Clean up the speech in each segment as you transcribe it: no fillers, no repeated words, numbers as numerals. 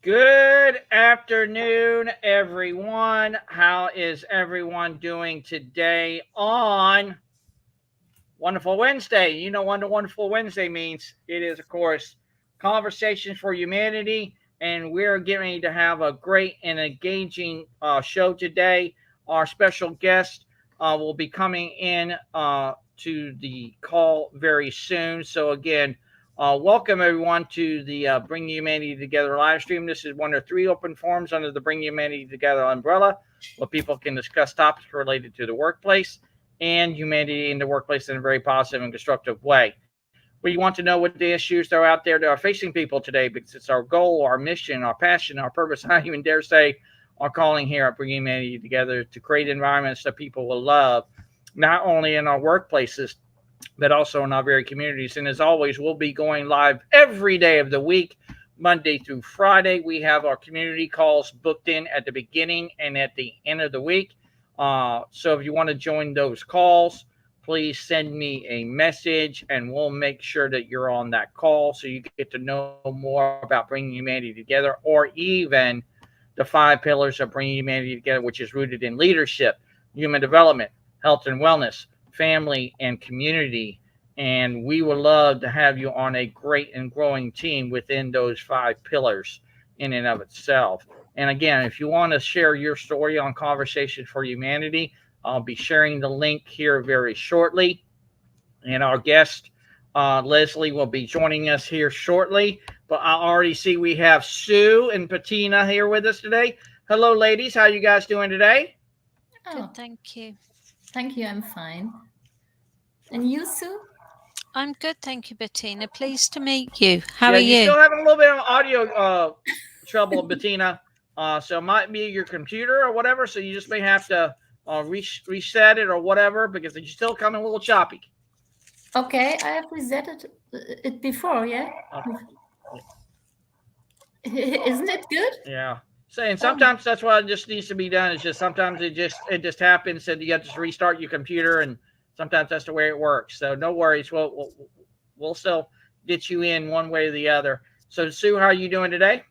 Good afternoon, everyone. How is everyone doing today on Wonderful Wednesday? You know what Wonderful Wednesday means. It is, of course, Conversations for Humanity, and we're getting ready to have a great and engaging show today. Our special guest will be coming in to the call very soon. So, again, welcome everyone to the Bring Humanity Together live stream. This is one of three open forums under the Bring Humanity Together umbrella where people can discuss topics related to the workplace and humanity in the workplace in a very positive and constructive way. We want to know what the issues that are out there that are facing people today because it's our goal, our mission, our passion, our purpose, I even dare say our calling here at Bring Humanity Together to create environments that people will love, not only in our workplaces, but also in our very communities. And as always, we'll be going live every day of the week, Monday through Friday. We have our community calls booked in at the beginning and at the end of the week. So if you want to join those calls, please send me a message and we'll make sure that you're on that call so you get to know more about bringing humanity together, or even the 5 pillars of bringing humanity together, which is rooted in leadership, human development, health and wellness, family, and community. And we would love to have you on a great and growing team within those 5 pillars in and of itself. And again, if you want to share your story on Conversation for Humanity, I'll be sharing the link here very shortly. And our guest, Lesley, will be joining us here shortly. But I already see we have Sue and Patina here with us today. Hello, ladies. How you guys doing today? Good, thank you. Thank you, I'm fine. And you, Sue? I'm good, thank you, Bettina. Pleased to meet you. How are You're you? still having a little bit of audio trouble, Bettina. So it might be your computer or whatever. So you just may have to reset it or whatever because it's still coming a little choppy. Okay, I have reset it before, yeah? Isn't it good? Yeah. And sometimes that's what just needs to be done. It's just sometimes it just happens and you have to restart your computer, and sometimes that's the way it works. So no worries. We'll still get you in one way or the other. So Sue, how are you doing today?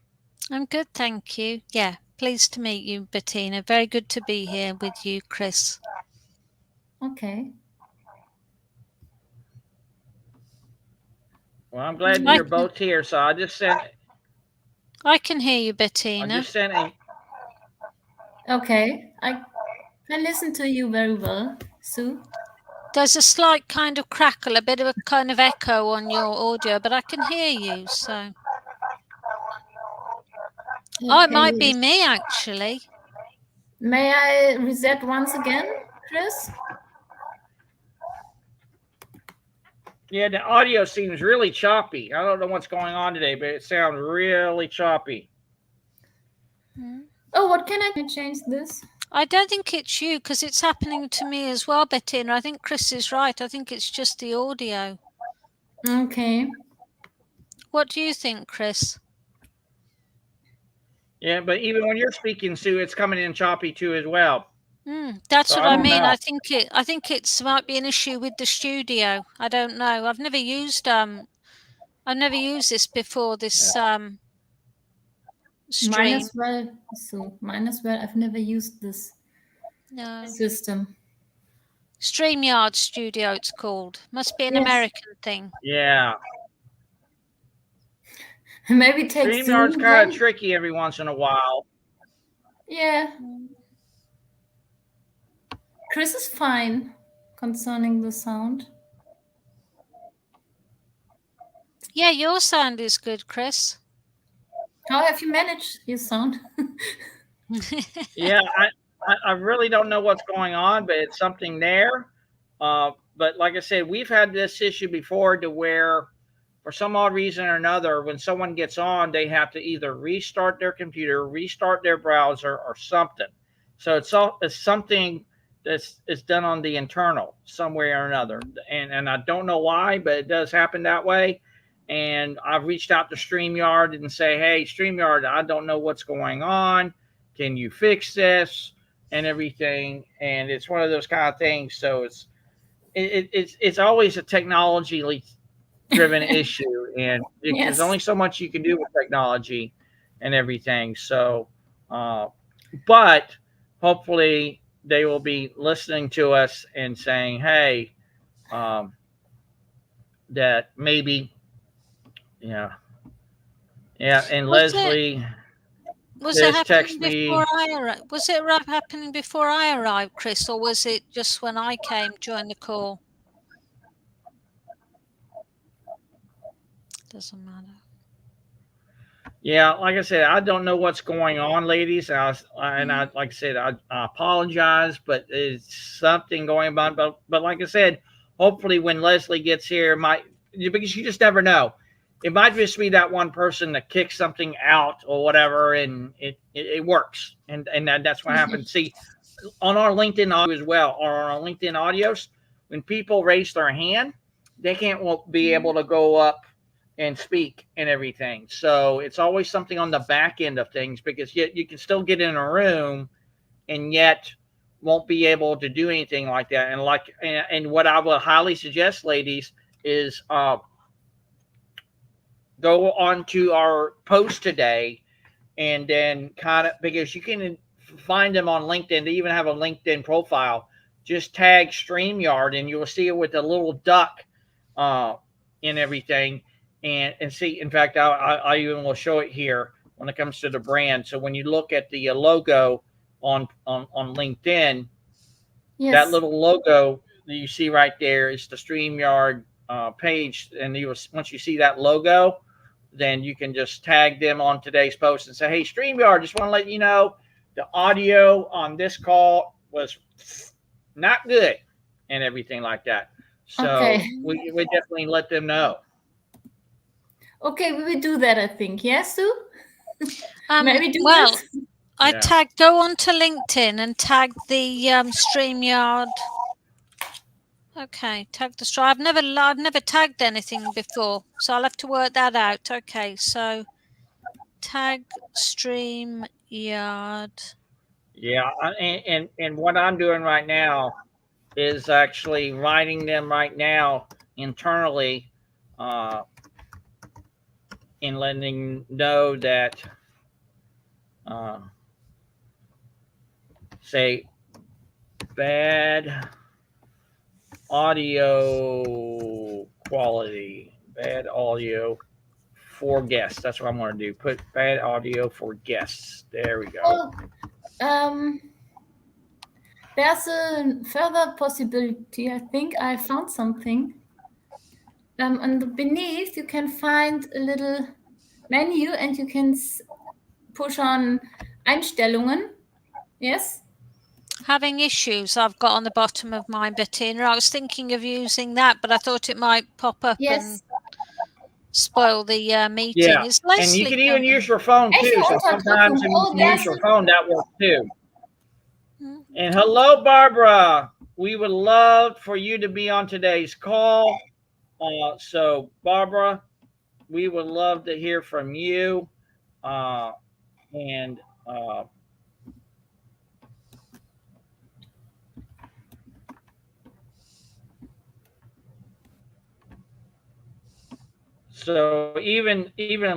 I'm good, thank you. Yeah, pleased to meet you, Bettina. Very good to be here with you, Chris. Okay. Well, I'm glad you're both here. So I just sent. I can hear you, Bettina. I just sent a. Okay, I can listen to you very well, Sue. There's a slight kind of crackle, a bit of a kind of echo on your audio, but I can hear you, so. Okay. Oh, it might be me, actually. May I reset once again, Chris? Yeah, the audio seems really choppy. I don't know what's going on today, but it sounds really choppy. Oh, what can I change this? I don't think it's you because it's happening to me as well, Bettina. I think Chris is right. I think it's just the audio. Okay. What do you think, Chris? Yeah, but even when you're speaking, Sue, it's coming in choppy too as well. That's so what I mean. Know. I think it's might be an issue with the studio. I don't know. I've never used this before. This stream. Mine as well. So mine as well. I've never used this system. StreamYard Studio, it's called. Must be an American thing. Yeah. Maybe take StreamYard's kind of tricky every once in a while. Yeah. Chris is fine concerning the sound. Yeah, your sound is good, Chris. How have you managed your sound? Yeah, I really don't know what's going on, but it's something there. But like I said, we've had this issue before to where, for some odd reason or another, when someone gets on, they have to either restart their computer, restart their browser, or something. So it's something that's done on the internal some way or another. And I don't know why, but it does happen that way. And I've reached out to StreamYard and say, hey, StreamYard, I don't know what's going on. Can you fix this and everything? And it's one of those kind of things. So it's always a technology driven issue, and there's only so much you can do with technology. and everything. So, but hopefully they will be listening to us and saying, hey, um, that maybe, yeah, yeah. And Was it Lesley was it says, happening text before me. I arrived? Was it happening before I arrived, Chris, or was it just when I came during the call? Doesn't matter. Yeah, like I said, I don't know what's going on, ladies. Like I said, I apologize, but it's something going on. But like I said, hopefully when Lesley gets here, because you just never know. It might just be that one person that kicks something out or whatever, and it works, and that's what happens. See, on our LinkedIn audio as well, or on our LinkedIn audios, when people raise their hand, they can't be able to go up and speak and everything. So it's always something on the back end of things, because yet you can still get in a room and yet won't be able to do anything like that. And what I would highly suggest, ladies, is go on to our post today, and then kind of, because you can find them on LinkedIn. They even have a LinkedIn profile. Just tag StreamYard and you will see it with a little duck and everything. And see, in fact, I even will show it here when it comes to the brand. So when you look at the logo on LinkedIn, Yes. that little logo that you see right there is the StreamYard page. And once you see that logo, then you can just tag them on today's post and say, hey, StreamYard, just want to let you know the audio on this call was not good and everything like that. So Okay. we definitely let them know. Okay, we will do that, I think. Yes, Sue? Maybe do this? Go on to LinkedIn and tag the StreamYard. Okay, tag the Stream. I've never tagged anything before, so I'll have to work that out. Okay, so tag StreamYard. Yeah, and what I'm doing right now is actually writing them right now internally, and letting know that say bad audio quality, bad audio for guests. That's what I'm going to do. Put bad audio for guests. There we go. There's a further possibility. I think I found something. And beneath, you can find a little menu, and you can push on Einstellungen. Yes. Having issues I've got on the bottom of my Bettina. I was thinking of using that, but I thought it might pop up and spoil the meeting. Yeah, Is Lesley and you can even use your phone too. So sometimes if you use your phone, that works too. And hello, Barbara. We would love for you to be on today's call. So, Barbara, we would love to hear from you. And so even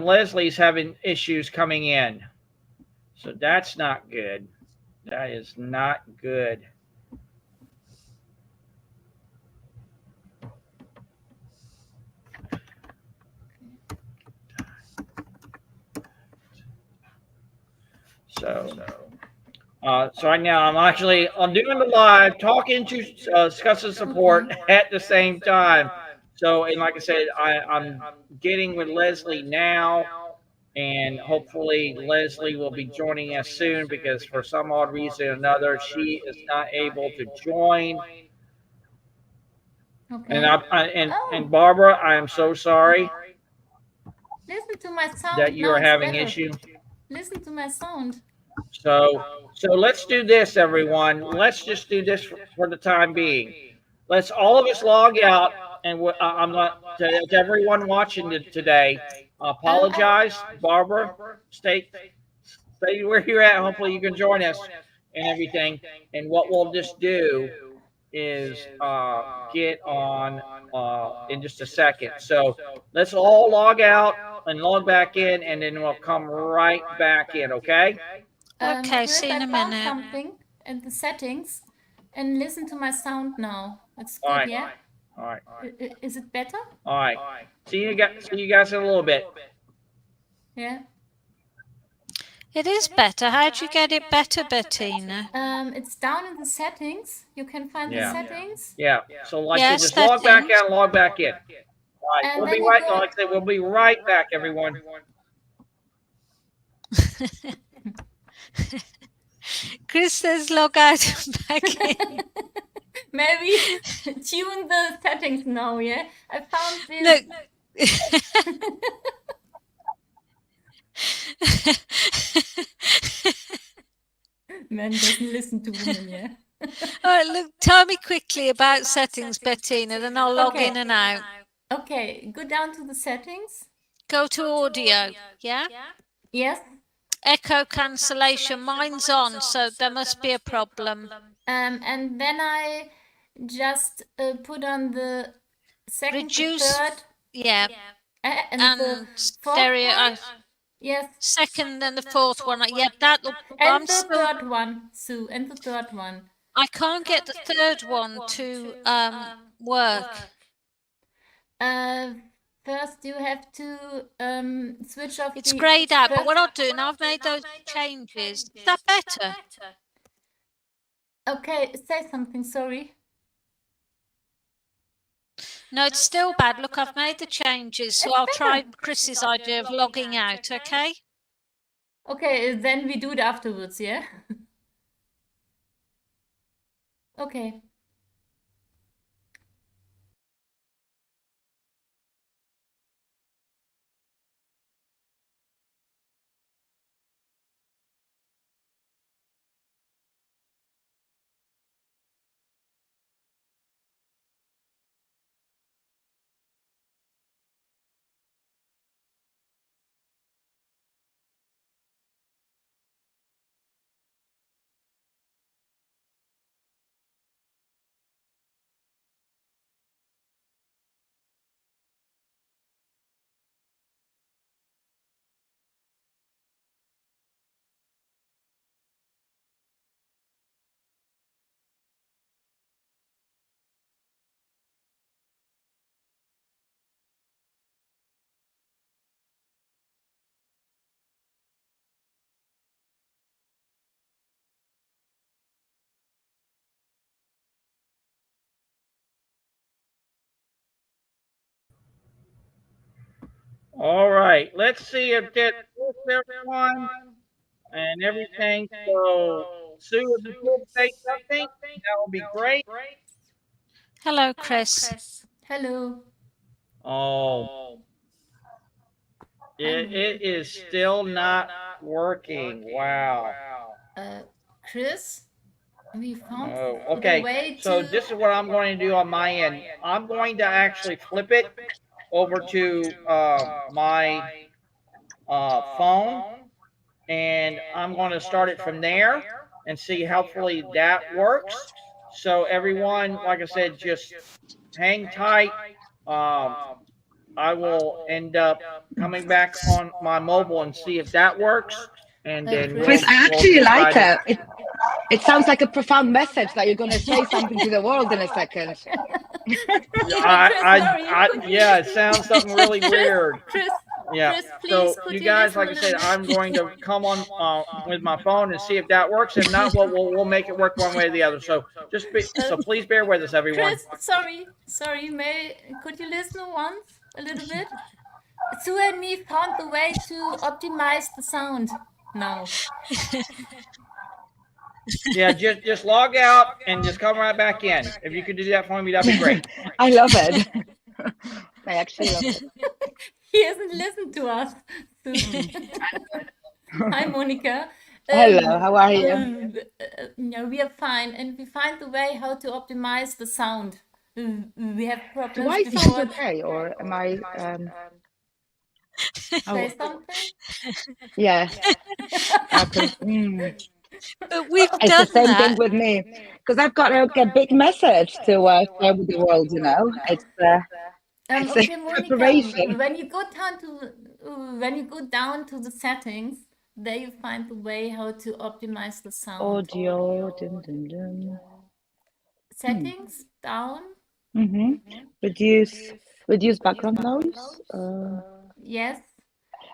Lesley's having issues coming in. So that's not good. That is not good. So right now I'm doing the live, talking to customer support at the same time. So, and like I said, I'm getting with Lesley now, and hopefully Lesley will be joining us soon, because for some odd reason or another, she is not able to join. Okay. And Barbara, I am so sorry. Listen to my sound. That you are having issues. Listen to my sound. So let's do this, everyone. Let's just do this for the time being. Let's all of us log out, and I'm not to everyone watching today. Apologize, Barbara. Stay where you're at. Hopefully, you can join us and everything. And what we'll just do is get on in just a second. So let's all log out and log back in, and then we'll come right back in. Okay. Okay, Chris, see you in a I found minute. something in the settings, and listen to my sound now. It's good, All right. yeah? All right. Is it better? All right. See you guys in a little bit. Yeah. It is better. How'd you get it better, Bettina? It's down in the settings. You can find the settings. Yeah. So like Yeah, I said, just log back settings. out and log back in. All right. And We'll then be you right. go- Like I said, we'll be right back, everyone. Chris says log out and back in. Maybe tune the settings now, yeah? I found this. Man doesn't listen to women, yeah? All right, look, tell me quickly about settings, Bettina, then I'll log in and out. Okay, go down to the settings. Go to audio, yeah? Yes. Echo cancellation, mine's on, so there must be a problem. And then I just put on the second, Reduce, third, yeah, and the fourth stereo. one. Yes. Second and the fourth one, yeah, that'll. And the third one, Sue, and the third one. I can't get the third one to work. First, you have to switch off. It's grayed out, but what I'll do now, I've made those changes. Is that better? Okay, say something. Sorry. No, it's still bad. Look, I've made the changes, so I'll try Chris's idea of logging out, okay? Okay, then we do it afterwards, yeah? Okay. All right. Let's see if that works, everyone, and everything. So, Sue, if you could say something, that would be great. Hello, Chris. Hello. Oh, it is still not working. Wow. Chris, we found okay. the way to... So this is what I'm going to do on my end. I'm going to actually flip it over to my phone, and I'm going to start it from there and see hopefully that works. So everyone, like I said, just hang tight. I will end up coming back on my mobile and see if that works. And then Chris, I actually like it. It sounds like a profound message that you're going to say something to the world in a second. Yeah, it sounds something really weird. Chris, yeah. Chris, please, so you guys, like I said, I'm going to come on with my phone and see if that works. If not, we'll make it work one way or the other. So so please bear with us, everyone. Chris, sorry. Could you listen once a little bit? Sue and me found the way to optimize the sound now. Yeah, just log out and just come right back in. If you could do that for me, that'd be great. I love it. I actually love it. He hasn't listened to us. Hi, Monica. Hello, how are you? No, we are fine, and we find the way how to optimize the sound. We have problems. Do I sound okay, or am I? Say something. Yeah. Okay. But we've it's done the same that. thing with me, because I've got a big message to share with the world. You know, it's okay, Monica, when you go down to when you go down to the settings, there you find the way how to optimize the sound. Audio. Dun, dun, dun. Settings down. Reduce background noise. Yes.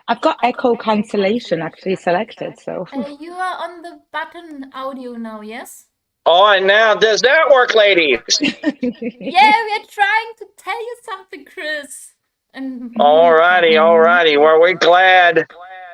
I've got echo cancellation actually selected, so. You are on the button audio now, yes? Oh, and now does that work, ladies? Yeah, we're trying to tell you something, Chris. And All righty. Well, we're glad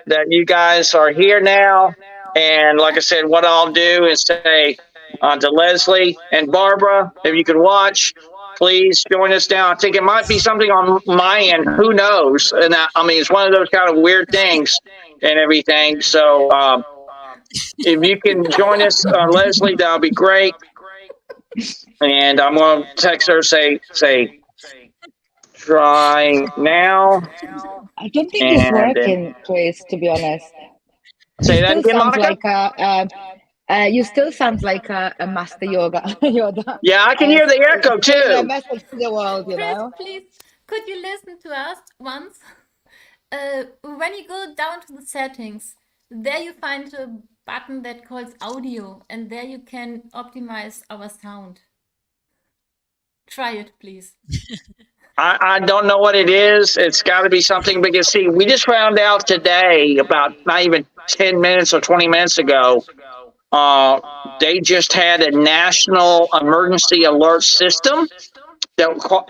that you guys are here now. And like I said, what I'll do is say to Lesley and Barbara, if you could watch, please join us now. I think it might be something on my end. Who knows? And I mean, it's one of those kind of weird things and everything. So if you can join us, Lesley, that'll be great. And I'm going to text her, say, try now. I don't think it's working, Chris, to be honest. Say that again, Monica? You still sound like a master yoga. Yeah, I can hear the echo too. A message to the world, you Chris, know. please, could you listen to us once? When you go down to the settings, there you find a button that calls audio, and there you can optimize our sound. Try it, please. I don't know what it is. It's got to be something because, see, we just found out today, about not even 10 minutes or 20 minutes ago, they just had a national emergency alert system that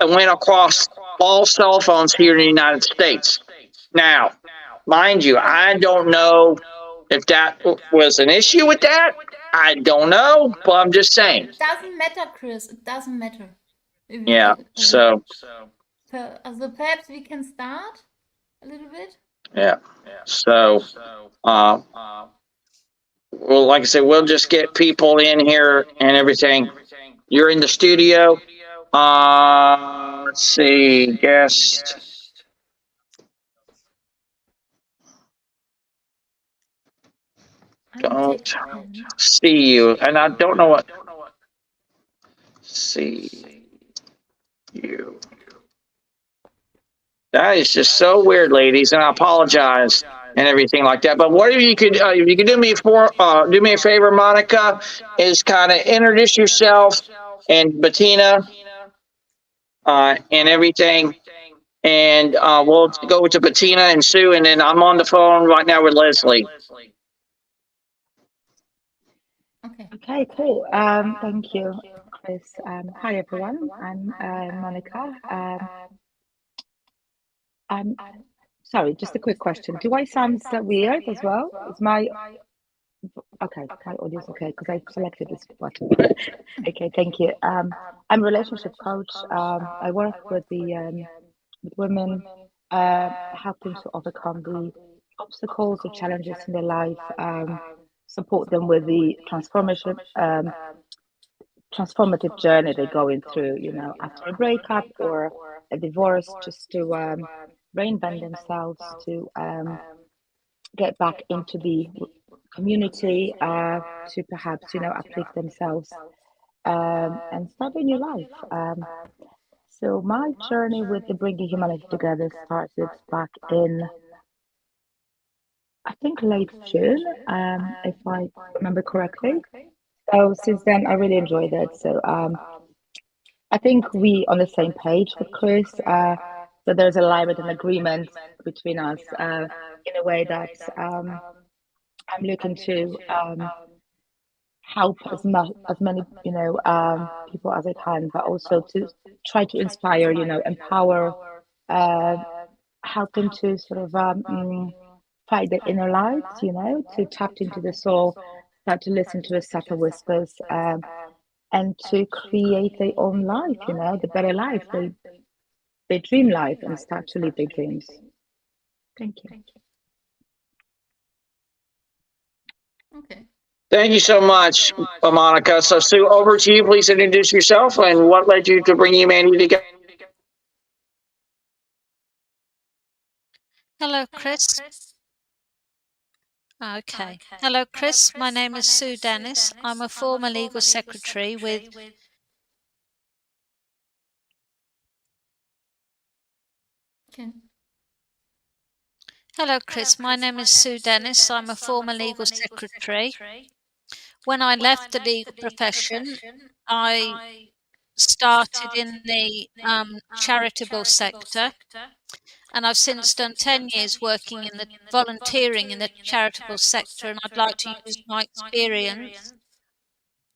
went across all cell phones here in the United States. Now, mind you, I don't know if that was an issue with that. I don't know, but I'm just saying. It doesn't matter, Chris. It doesn't matter. Yeah, so perhaps we can start a little bit. Yeah. So, well, like I said, we'll just get people in here and everything. You're in the studio. Let's see, guest. Don't see you, and I don't know what. See you. That is just so weird, ladies, and I apologize and everything like that. But what if you could do me a favor, Monica, is kind of introduce yourself and Bettina and everything, and we'll go to Bettina and Sue, and then I'm on the phone right now with Lesley. Okay, cool. Thank you, Chris. Hi, everyone. I'm Monica. I'm sorry, just a quick question. Do I sound so weird as well? Is my okay? My audio's okay because I selected this button. Okay, thank you. I'm a relationship coach. I work with with women, helping to overcome the obstacles or challenges in their life. Support them with the transformative journey they're going through. You know, after a breakup or a divorce, just to reinvent themselves, to get back into the community, to perhaps uplift themselves and start a new life. So my journey with the Bringing Humanity Together started back in, I think, late June, if I remember correctly. So since then, I really enjoyed it. So I think we on the same page with Chris. So there's alignment and agreement between us in a way that I'm looking to help as many people as I can, but also to try to inspire, empower, help them to sort of fight their inner lights, to tap into the soul, start to listen to a subtle whispers, and to create their own life, the better life, their dream life, and start to live their dreams. Thank you. Okay. Thank you so much, Monica. So, Sue, over to you. Please introduce yourself and what led you to bring humanity together. Hello, Chris. Okay. Hello, Chris. My name is Sue Dennis. I'm a former legal secretary with Hello, Chris. My name is Sue Dennis. I'm a former legal secretary. When I left the legal profession, I started in the charitable sector, and I've since done 10 years working in the volunteering in the charitable sector, and I'd like to use my experience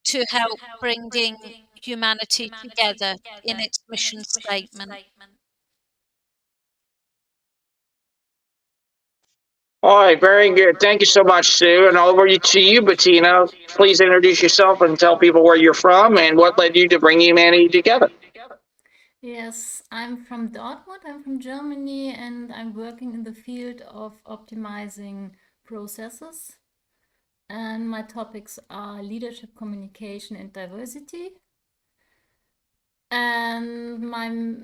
to help bringing humanity together in its mission statement. All right, very good. Thank you so much, Sue. And over to you, Bettina. Please introduce yourself and tell people where you're from and what led you to bring humanity together. Yes, I'm from Dortmund, I'm from Germany, and I'm working in the field of optimizing processes. And my topics are leadership, communication, and diversity. And my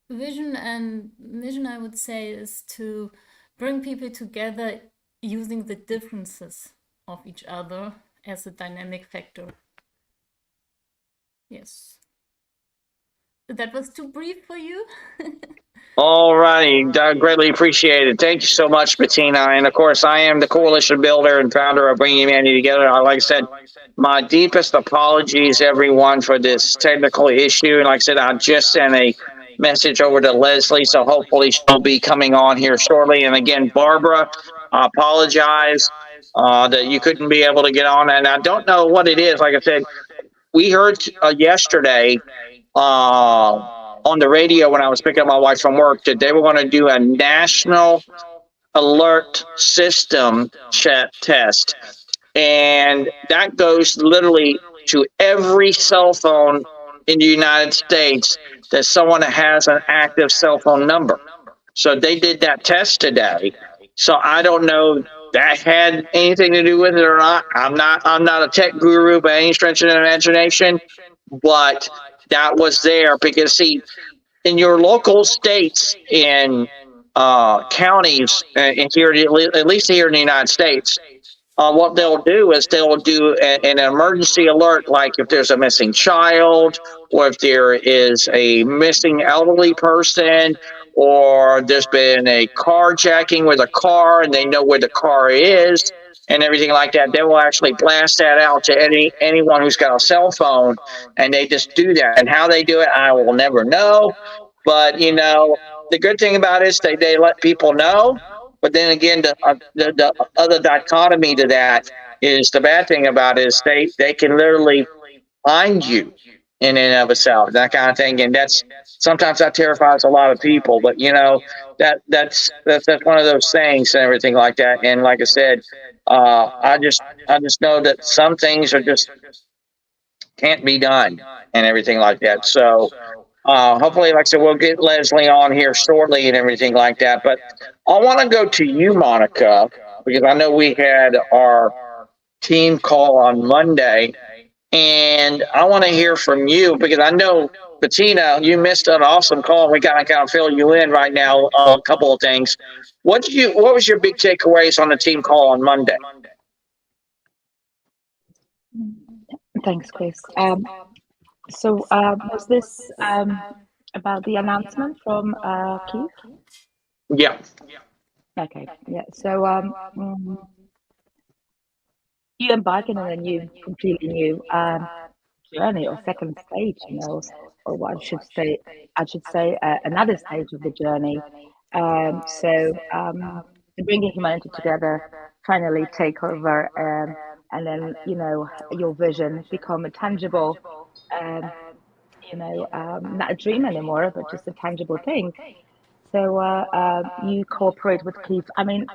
vision and mission, I would say, is to bring people together using the differences of each other as a dynamic factor. Yes. That was too brief for you? All righty. Greatly appreciated. Thank you so much, Bettina. And of course, I am the coalition builder and founder of Bringing Humanity Together. Like I said, my deepest apologies, everyone, for this technical issue. And like I said, I just sent a message over to Lesley, so hopefully she'll be coming on here shortly. And again, Barbara, I apologize that you couldn't be able to get on. And I don't know what it is. Like I said, we heard yesterday on the radio when I was picking up my wife from work that they were going to do a national alert system test. And that goes literally to every cell phone in the United States that someone has an active cell phone number. So they did that test today. So I don't know that had anything to do with it or not. I'm not a tech guru by any stretch of the imagination, but that was there because see, in your local states and counties, and here at least here in the United States, what they'll do is they'll do an emergency alert, like if there's a missing child, or if there is a missing elderly person, or there's been a carjacking with a car and they know where the car is and everything like that. They will actually blast that out to anyone who's got a cell phone, and they just do that. And how they do it, I will never know. But you know, the good thing about it is they let people know. But then again, the other dichotomy to that is the bad thing about it is they can literally find you in and of itself, that kind of thing. And that's sometimes that terrifies a lot of people. But you know, that's one of those things and everything like that. And like I said, I just know that some things are just can't be done and everything like that. So hopefully, like I said, we'll get Lesley on here shortly and everything like that. But I want to go to you, Monica, because I know we had our team call on Monday, and I want to hear from you because I know, Bettina, you missed an awesome call. And we got to kind of fill you in right now. A couple of things. What was your big takeaways on the team call on Monday? Thanks, Chris. So was this about the announcement from Keith? Yeah. Okay. Yeah. So you embarking on a completely new journey or second stage, you know, or what I should say another stage of the journey. So bringing humanity together, finally take over, and then you know your vision become a tangible. You know, not a dream anymore, but just a tangible thing. So you cooperate with Keith. I mean,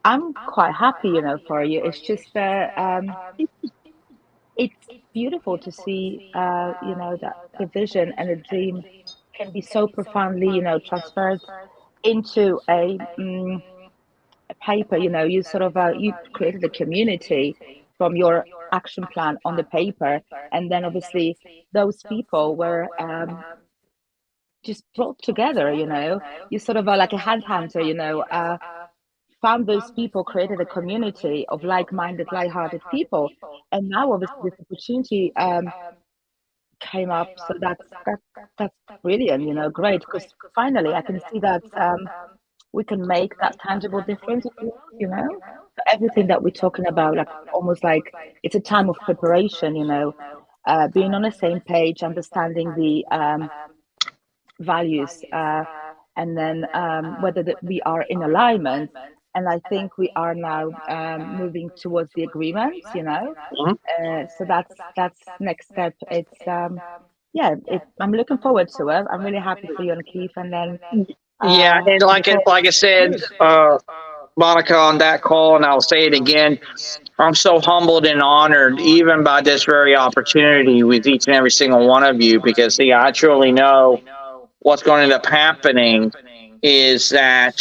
I'm quite happy, you know, for you. It's just it's beautiful to see, you know, that the vision and the dream can be so profoundly, you know, transferred into a paper. You know, you sort of you created a community from your action plan on the paper, and then obviously those people were just brought together. You know, you sort of are like a headhunter. You know, found those people, created a community of like-minded, light-hearted people, and now obviously this opportunity came up. So that's brilliant. You know, great, because finally I can see that we can make that tangible difference in the world, you know? So everything that we're talking about, like almost like it's a time of preparation, you know, being on the same page, understanding the values, and then whether that we are in alignment. And I think we are now moving towards the agreements, you know. Mhm. So that's next step. It's yeah, I'm looking forward to it. I'm really happy for you and Keith, and then Yeah, and looking forward like I said, Monica, on that call, and I'll say it again. I'm so humbled and honored, even by this very opportunity with each and every single one of you, because see, I truly know what's going to end up happening is that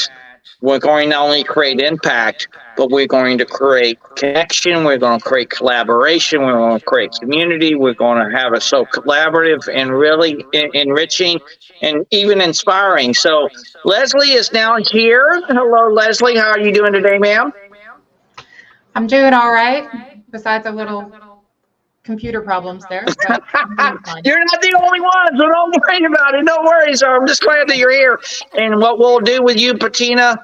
we're going to not only create impact, but we're going to create connection. We're going to create collaboration. We're going to create community. We're going to have it so collaborative and really enriching and even inspiring. So Lesley is now here. Hello, Lesley. How are you doing today, ma'am? I'm doing all right, besides a little computer problems there, but I'm doing fine. You're not the only one, so don't worry about it. No worries. I'm just glad that you're here. And what we'll do with you, Patina,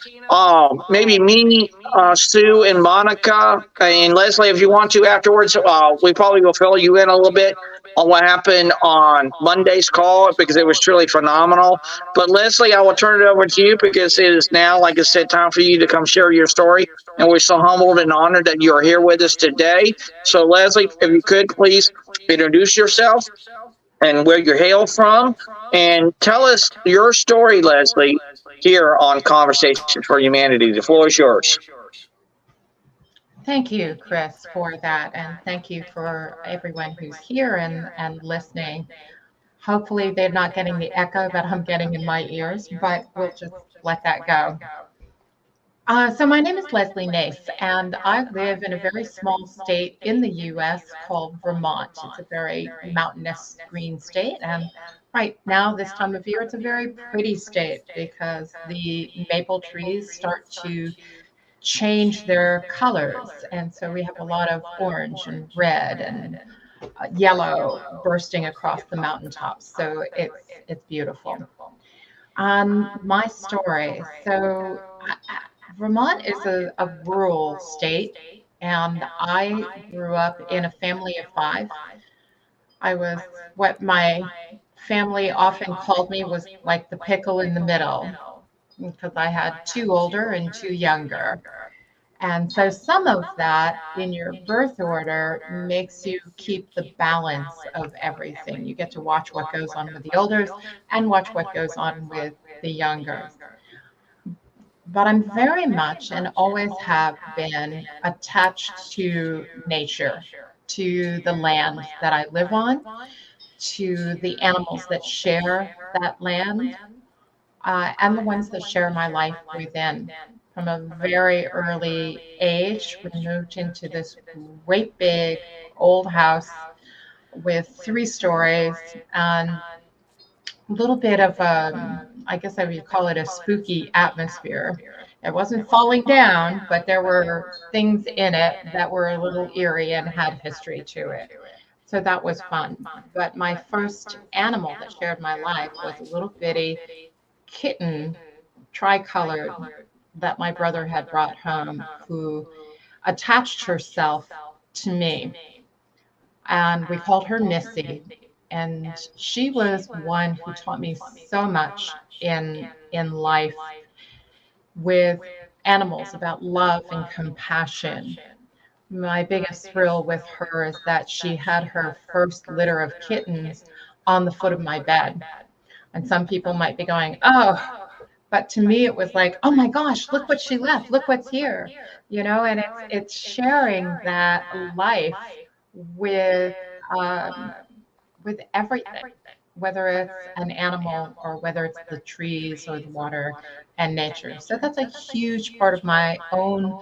maybe me, Sue, and Monica, and Lesley, if you want to afterwards, we probably will fill you in a little bit on what happened on Monday's call because it was truly phenomenal. But Lesley, I will turn it over to you because it is now, like I said, time for you to come share your story. And we're so humbled and honored that you are here with us today. So Lesley, if you could please introduce yourself and where you hail from, and tell us your story, Lesley, here on Conversations for Humanity. The floor is yours. Thank you, Chris, for that, and thank you for everyone who's here and listening. Hopefully, they're not getting the echo that I'm getting in my ears, but we'll just let that go. So my name is Lesley Nase, and I live in a very small state in the U.S. called Vermont. It's a very mountainous green state, and right now, this time of year, it's a very pretty state because the maple trees start to change their colors, and so we have a lot of orange and red and yellow bursting across the mountaintops. So it's beautiful. My story. So Vermont is a rural state, and I grew up in a family of five. I was what my family often called me was like the pickle in the middle because I had two older and two younger. And so some of that in your birth order makes you keep the balance of everything. You get to watch what goes on with the elders and watch what goes on with the youngers. But I'm very much and always have been attached to nature, to the land that I live on, to the animals that share that land, and the ones that share my life within. From a very early age, we moved into this great big old house with 3 stories and a little bit of I guess I would call it a spooky atmosphere. It wasn't falling down, but there were things in it that were a little eerie and had history to it. So that was fun. But my first animal that shared my life was a little bitty kitten, tricolored, that my brother had brought home, who attached herself to me. And we called her Missy. And she was one who taught me so much in life with animals about love and compassion. My biggest thrill with her is that she had her first litter of kittens on the foot of my bed. And some people might be going, oh, but to me it was like, oh my gosh, look what she left, look what's here, and it's sharing that life with with everything, whether it's an animal or whether it's the trees or the water and nature. So that's a huge part of my own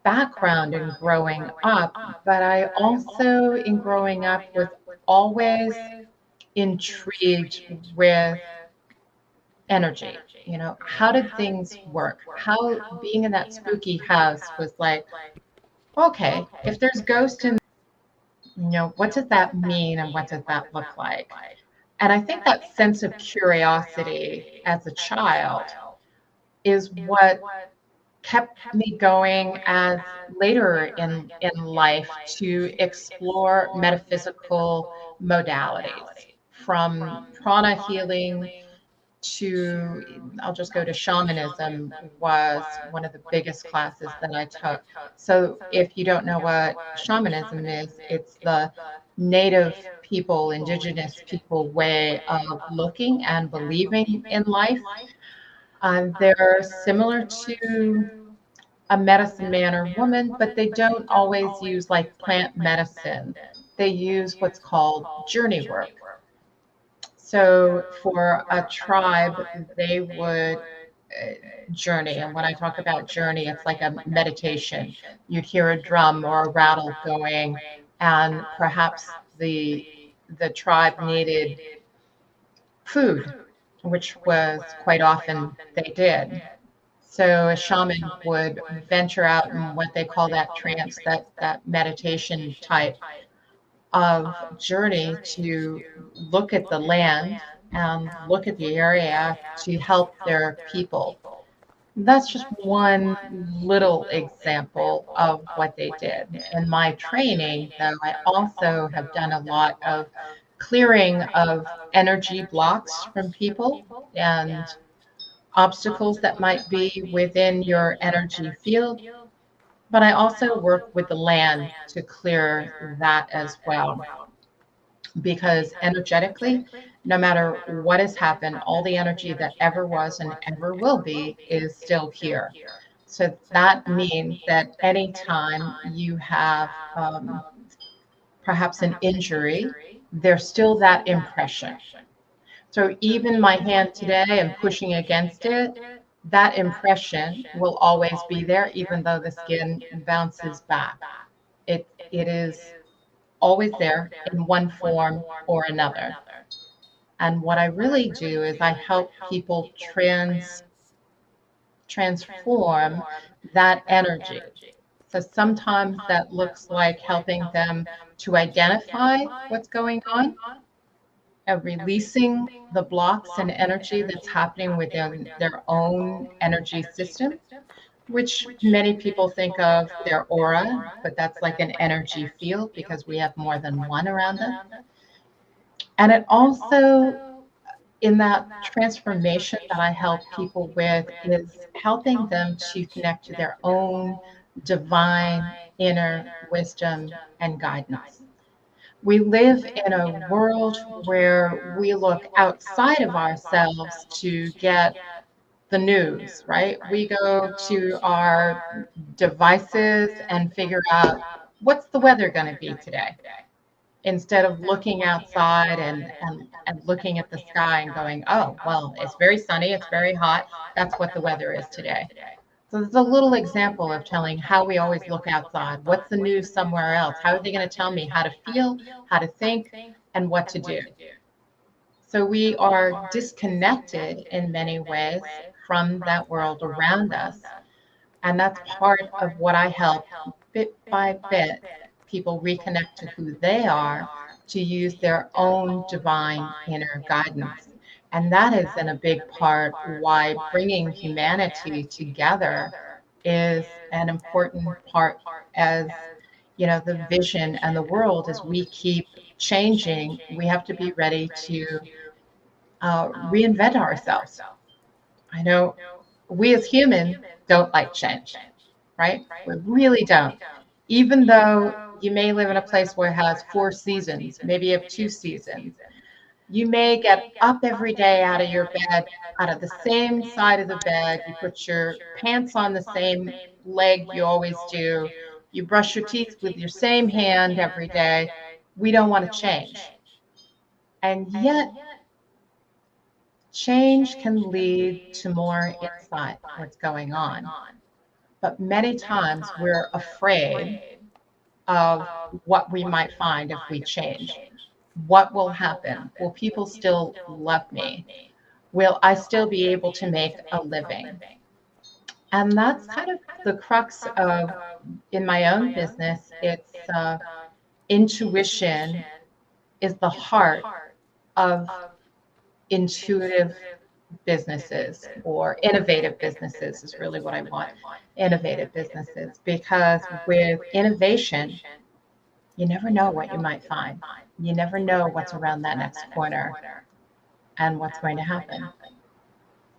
background in growing up. But I also, in growing up, was always intrigued with energy. How did things work? How being in that spooky house was like, okay, if there's ghosts in, what does that mean and what does that look like? And I think that sense of curiosity as a child is what kept me going as later in life to explore metaphysical modalities, from prana healing to, I'll just go to shamanism, was one of the biggest classes that I took. So if you don't know what shamanism is, it's the native people, indigenous people way of looking and believing in life. They're similar to a medicine man or woman, but they don't always use like plant medicine. They use what's called journey work. So for a tribe, they would journey. And when I talk about journey, it's like a meditation. You'd hear a drum or a rattle going, and perhaps the tribe needed food, which was quite often they did. So a shaman would venture out in what they call that trance, that meditation type of journey to look at the land and look at the area to help their people. That's just one little example of what they did. In my training, though, I also have done a lot of clearing of energy blocks from people and obstacles that might be within your energy field. But I also work with the land to clear that as well. Because energetically, no matter what has happened, all the energy that ever was and ever will be is still here. So that means that anytime you have perhaps an injury, there's still that impression. So even my hand today and pushing against it, that impression will always be there, even though the skin bounces back. It is always there in one form or another. And what I really do is I help people transform that energy. So sometimes that looks like helping them to identify what's going on, releasing the blocks and energy that's happening within their own energy system, which many people think of their aura, but that's like an energy field because we have more than one around us. And it also, in that transformation that I help people with, is helping them to connect to their own divine inner wisdom and guidance. We live in a world where we look outside of ourselves to get the news, right? We go to our devices and figure out what's the weather going to be today, instead of looking outside and looking at the sky and going, oh, well, it's very sunny, it's very hot. That's what the weather is today. So it's a little example of telling how we always look outside. What's the news somewhere else? How are they going to tell me how to feel, how to think, and what to do? So we are disconnected in many ways from that world around us. And that's part of what I help bit by bit people reconnect to who they are, to use their own divine inner guidance. And that is in a big part why bringing humanity together is an important part, as you know, the vision and the world. As we keep changing, we have to be ready to reinvent ourselves. I know we as humans don't like change, right? We really don't. Even though you may live in a place where it has 4 seasons, maybe you have 2 seasons, you may get up every day out of your bed, out of the same side of the bed, you put your pants on the same leg you always do, you brush your teeth with your same hand every day. We don't want to change. And yet, change can lead to more insight what's going on. But many times we're afraid of what we might find if we change. What will happen? Will people still love me? Will I still be able to make a living? And that's kind of the crux of, in my own business, it's intuition is the heart of intuitive businesses, or innovative businesses is really what I want. Innovative businesses, because with innovation, you never know what you might find. You never know what's around that next corner and what's going to happen.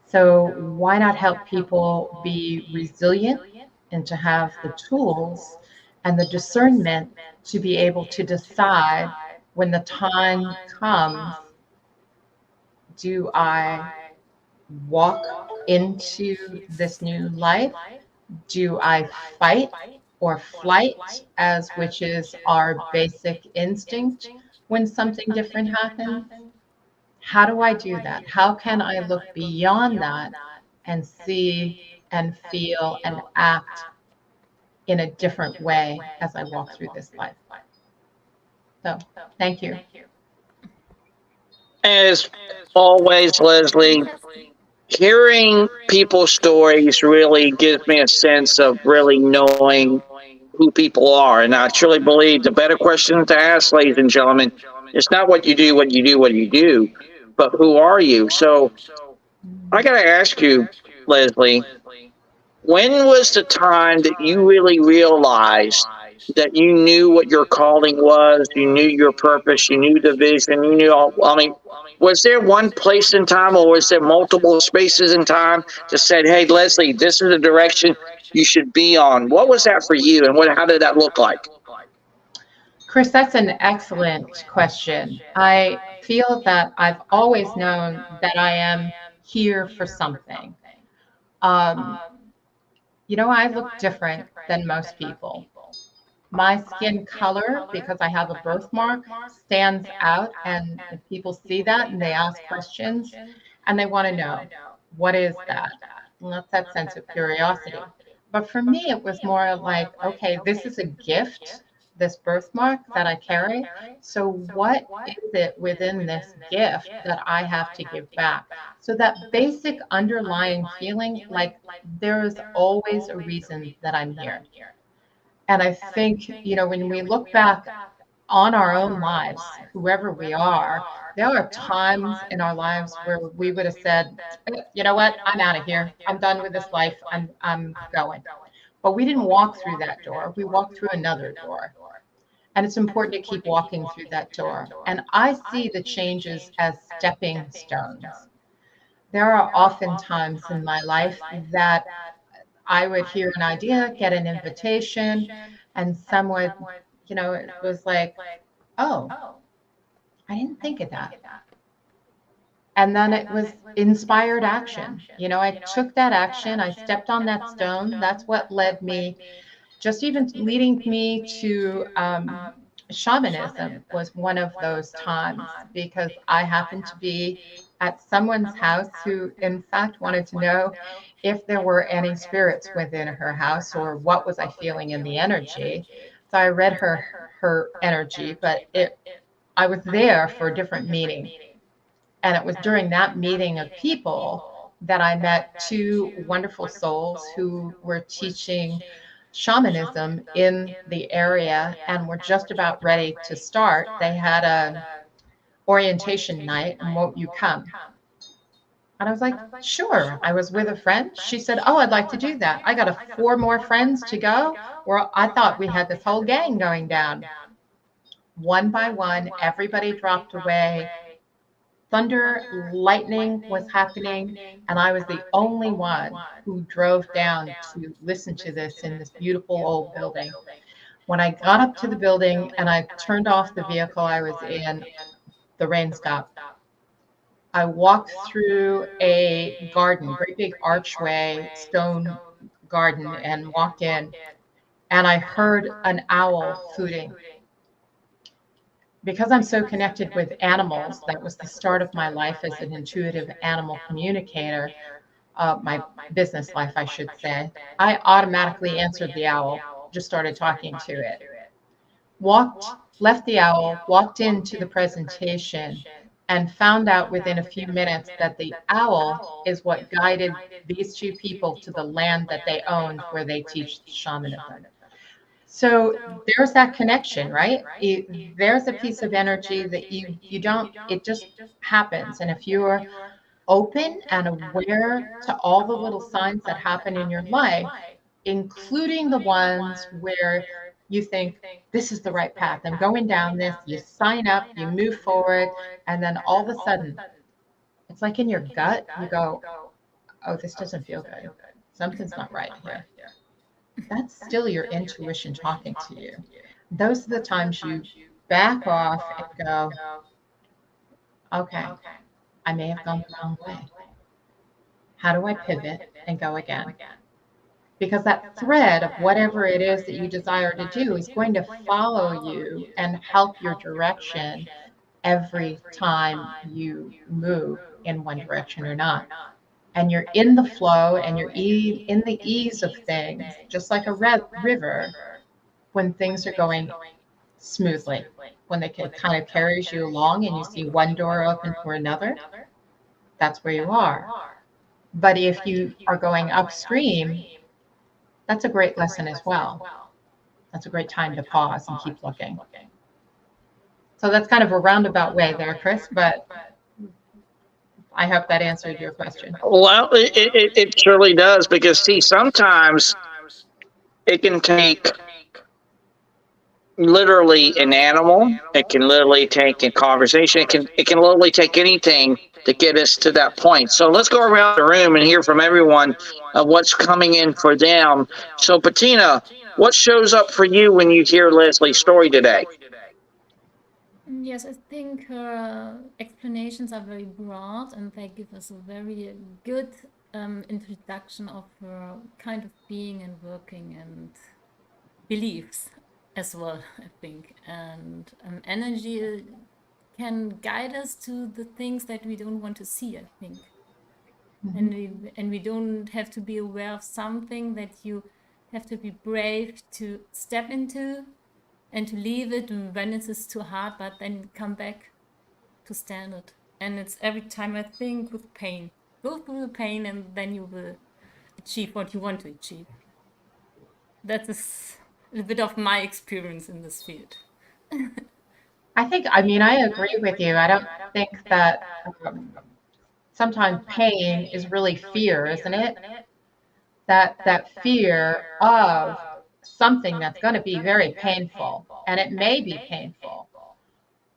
So why not help people be resilient and to have the tools and the discernment to be able to decide when the time comes, do I walk into this new life? Do I fight or flight, as which is our basic instinct when something different happens? How do I do that? How can I look beyond that and see and feel and act in a different way as I walk through this life? So, thank you. As always, Lesley, hearing people's stories really gives me a sense of really knowing who people are. And I truly believe the better question to ask, ladies and gentlemen, it's not what you do, what you do, what you do, but who are you? So I got to ask you, Lesley, when was the time that you really realized that you knew what your calling was, you knew your purpose, you knew the vision, you knew all, I mean, was there one place in time or was there multiple spaces in time that said, hey, Lesley, this is the direction you should be on? What was that for you and how did that look like? Chris, that's an excellent question. I feel that I've always known that I am here for something. I look different than most people. My skin color, because I have a birthmark, stands out, and if people see that and they ask questions and they want to know, what is that? And that's that sense of curiosity. But for me, it was more like, okay, this is a gift, this birthmark that I carry. So what is it within this gift that I have to give back? So that basic underlying feeling, like there is always a reason that I'm here. And I think, when we look back on our own lives, whoever we are, there are times in our lives where we would have said, you know what, I'm out of here. I'm done with this life. I'm going. But we didn't walk through that door. We walked through another door. And it's important to keep walking through that door. And I see the changes as stepping stones. There are often times in my life that I would hear an idea, get an invitation, and someone, it was like, oh, I didn't think of that. And then it was inspired action. I took that action, I stepped on that stone. That's what led me, just even leading me to shamanism was one of those times, because I happened to be at someone's house who, in fact, wanted to know if there were any spirits within her house or what was I feeling in the energy. So I read her energy, but I was there for a different meeting. And it was during that meeting of people that I met two wonderful souls who were teaching shamanism in the area and were just about ready to start. They had an orientation night, and won't you come? And I was like, sure. I was with a friend. She said, oh, I'd like to do that. I got 4 more friends to go. Well, I thought we had this whole gang going down. One by one, everybody dropped away. Thunder, lightning was happening, and I was the only one who drove down to listen to this in this beautiful old building. When I got up to the building and I turned off the vehicle I was in, the rain stopped. I walked through a garden, great big archway, stone garden, and walked in, and I heard an owl hooting. Because I'm so connected with animals, that was the start of my life as an intuitive animal communicator, my business life, I should say. I automatically answered the owl, just started talking to it. Left the owl, walked into the presentation, and found out within a few minutes that the owl is what guided these 2 people to the land that they owned where they teach shamanism. So there's that connection, right? There's a piece of energy that you don't, it just happens. And if you're open and aware to all the little signs that happen in your life, including the ones where you think this is the right path. I'm going down this, you sign up, you move forward, and then all of a sudden, it's like in your gut, you go, oh, this doesn't feel good. Something's not right here. That's still your intuition talking to you. Those are the times you back off and go, okay, I may have gone the wrong way. How do I pivot and go again? Because that thread of whatever it is that you desire to do is going to follow you and help your direction every time you move in one direction or not. And you're in the flow and you're in the ease of things, just like a river when things are going smoothly, when they kind of carries you along and you see one door open for another, that's where you are. But if you are going upstream, that's a great lesson as well. That's a great time to pause and keep looking. So that's kind of a roundabout way there, Chris, but I hope that answered your question. Well, it surely does, because see, sometimes it can take literally an animal. It can literally take a conversation. It can literally take anything to get us to that point. So let's go around the room and hear from everyone of what's coming in for them. So Patina, what shows up for you when you hear Lesley's story today? Yes, I think her explanations are very broad and they give us a very good introduction of her kind of being and working and beliefs as well, I think. And energy can guide us to the things that we don't want to see, I think. And we don't have to be aware of something that you have to be brave to step into and to leave it when it is too hard, but then come back to stand it. And it's every time, I think, with pain. Go through the pain and then you will achieve what you want to achieve. That is a bit of my experience in this field. I mean, I agree with you. I don't think that sometimes pain is really fear, isn't it? That fear of something that's going to be very painful, and it may be painful,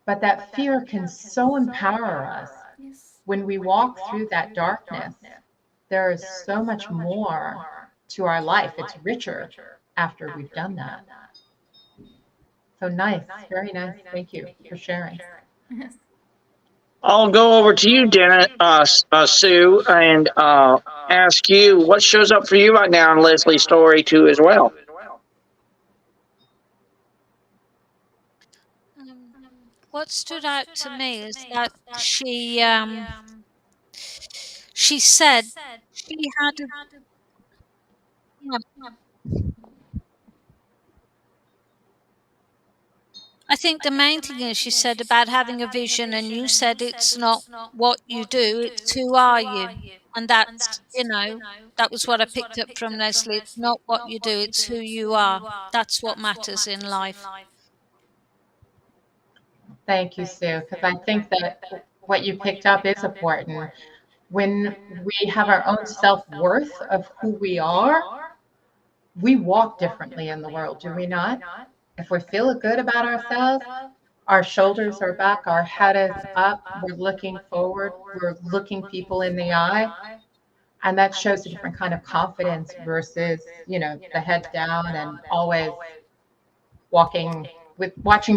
but that fear can so empower us. Yes. When we walk through that darkness, there is so much more to our life. It's richer after we've done that. So nice, very nice. Thank you for sharing. Yes. I'll go over to you, Sue, and ask you what shows up for you right now in Lesley's story too, as well. What stood out to me is that she said she had I think the main thing is she said about having a vision, and you said it's not what you do, it's who are you. And that's, that was what I picked up from Lesley. It's not what you do, it's who you are. That's what matters in life. Thank you, Sue, because I think that what you picked up is important. When we have our own self-worth of who we are, we walk differently in the world, do we not? If we feel good about ourselves, our shoulders are back, our head is up, we're looking forward, we're looking people in the eye. And that shows a different kind of confidence versus, the head down and always watching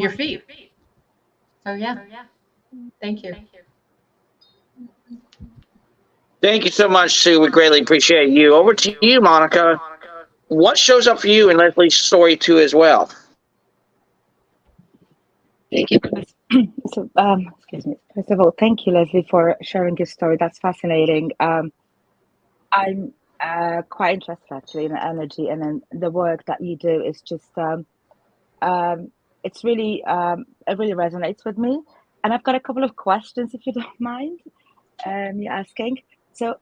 your feet. So yeah, thank you. Thank you so much, Sue. We greatly appreciate you. Over to you, Monica. What shows up for you in Lesley's story too, as well? Thank you, Chris. So, excuse me. First of all, thank you, Lesley, for sharing your story. That's fascinating. I'm quite interested actually in the energy, and then the work that you do is just it's really it really resonates with me. And I've got a couple of questions, if you don't mind me asking. So,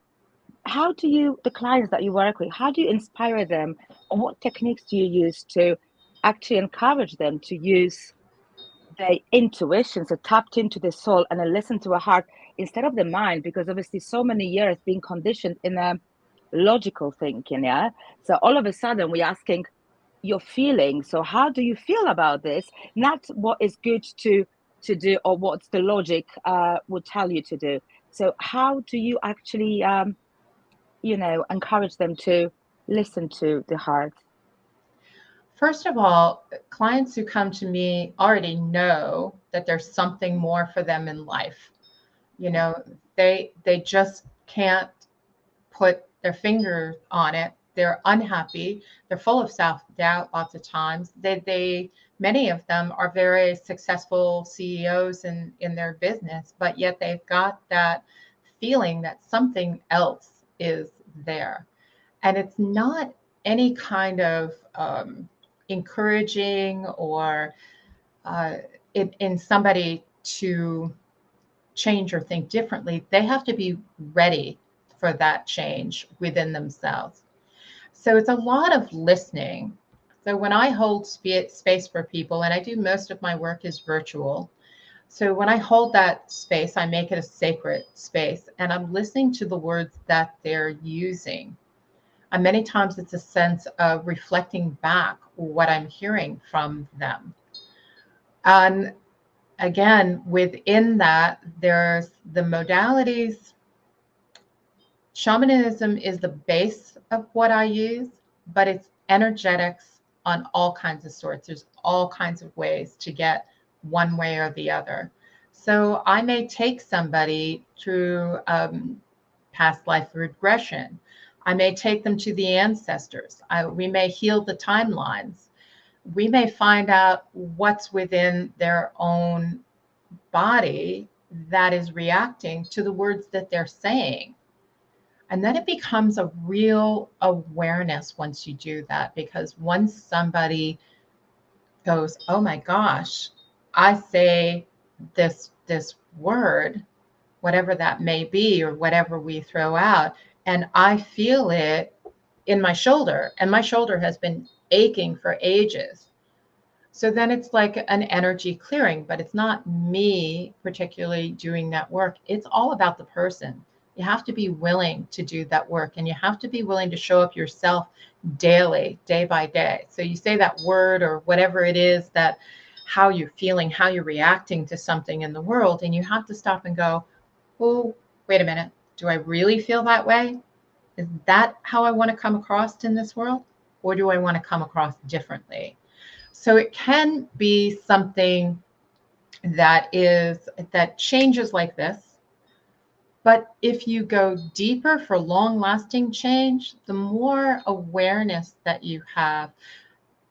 how do you, the clients that you work with, how do you inspire them, or what techniques do you use to actually encourage them to use the intuition, so tapped into the soul and then listen to a heart instead of the mind, because obviously so many years being conditioned in a logical thinking, yeah. So all of a sudden we're asking your feelings. So how do you feel about this? Not what is good to do or what the logic would tell you to do. So how do you actually encourage them to listen to the heart? First of all, clients who come to me already know that there's something more for them in life. You know, they just can't put their finger on it. They're unhappy. They're full of self-doubt lots of times. They many of them are very successful CEOs in their business, but yet they've got that feeling that something else is there. And it's not any kind of encouraging or in somebody to change or think differently. They have to be ready for that change within themselves. So it's a lot of listening. So when I hold space for people, and I do most of my work is virtual. So when I hold that space, I make it a sacred space, and I'm listening to the words that they're using. And many times it's a sense of reflecting back what I'm hearing from them. And again, within that, there's the modalities. Shamanism is the base of what I use, but it's energetics on all kinds of sorts. There's all kinds of ways to get one way or the other. So I may take somebody through past life regression. I may take them to the ancestors. We may heal the timelines. We may find out what's within their own body that is reacting to the words that they're saying. And then it becomes a real awareness once you do that, because once somebody goes, oh my gosh, I say this word, whatever that may be, or whatever we throw out, and I feel it in my shoulder, and my shoulder has been aching for ages. So then it's like an energy clearing, but it's not me particularly doing that work. It's all about the person. You have to be willing to do that work, and you have to be willing to show up yourself daily, day by day. So you say that word or whatever it is, that how you're feeling, how you're reacting to something in the world, and you have to stop and go, oh, wait a minute. Do I really feel that way? Is that how I want to come across in this world? Or do I want to come across differently? So it can be something that changes like this. But if you go deeper for long-lasting change, the more awareness that you have,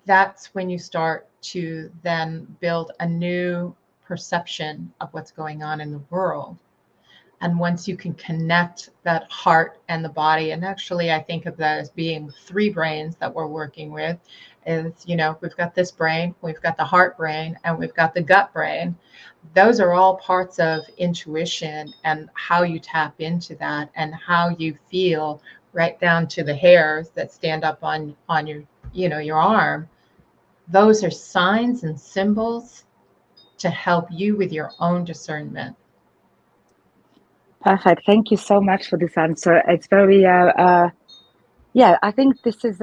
that's when you start to then build a new perception of what's going on in the world. And once you can connect that heart and the body, and actually I think of that as being three brains that we're working with, is, we've got this brain, we've got the heart brain, and we've got the gut brain. Those are all parts of intuition and how you tap into that and how you feel, right down to the hairs that stand up on your, your arm. Those are signs and symbols to help you with your own discernment. Perfect. Thank you so much for this answer. It's very, I think this is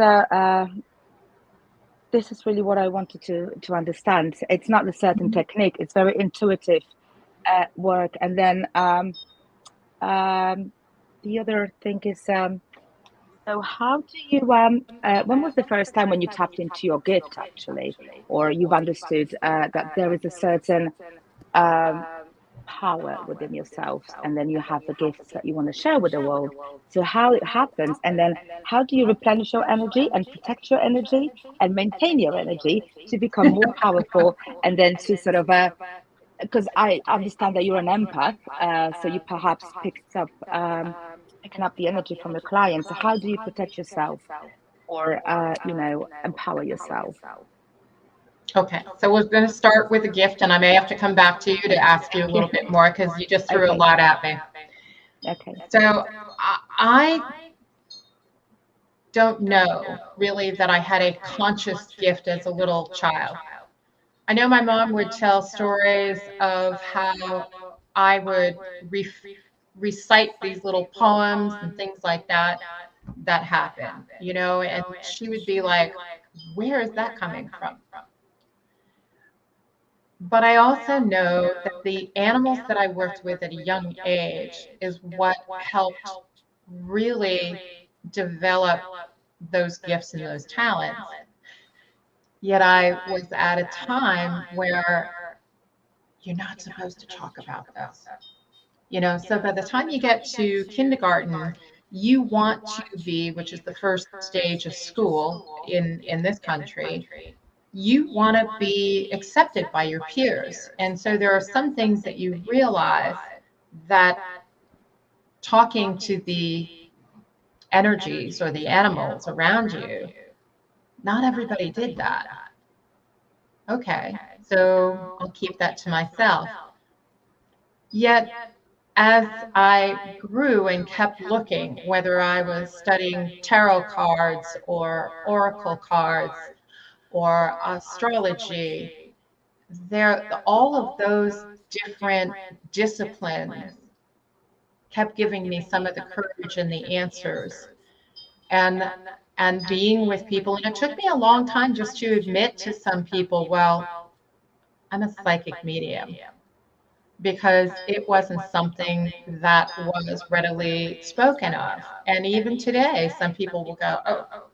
really what I wanted to understand. It's not a certain technique. It's very intuitive work. And then the other thing is, so how do you, when was the first time when you tapped into your gift, actually, or you've understood that there is a certain power within yourself, and then you have the gifts that you want to share with the world? So how it happens, and then how do you replenish your energy and protect your energy and maintain your energy to become more powerful, and then to sort of because I understand that you're an empath, so you perhaps picking up the energy from the client. So how do you protect yourself or empower yourself? Okay, so we're going to start with a gift, and I may have to come back to you to ask you a little bit more, because you just threw a lot at me. Okay. So I don't know really that I had a conscious gift as a little child. I know my mom would tell stories of how I would recite these little poems and things like that that happened, you know, and she would be like, where is that coming from? But I also know that the animals that I worked with at a young age is what helped really develop those gifts and those talents. Yet I was at a time where you're not supposed to talk about this. You know, so by the time you get to kindergarten, you want to be, which is the first stage of school in this country, you want to be accepted by your peers. And so there are some things that you realize that talking to the energies or the animals around you, not everybody did that. Okay, so I'll keep that to myself. Yet, as I grew and kept looking, whether I was studying tarot cards or oracle cards or astrology, all of those different disciplines kept giving me some of the courage and the answers. And being with people, and it took me a long time just to admit to some people, well, I'm a psychic medium, because it wasn't something that was readily spoken of. And even today, some people will go, oh,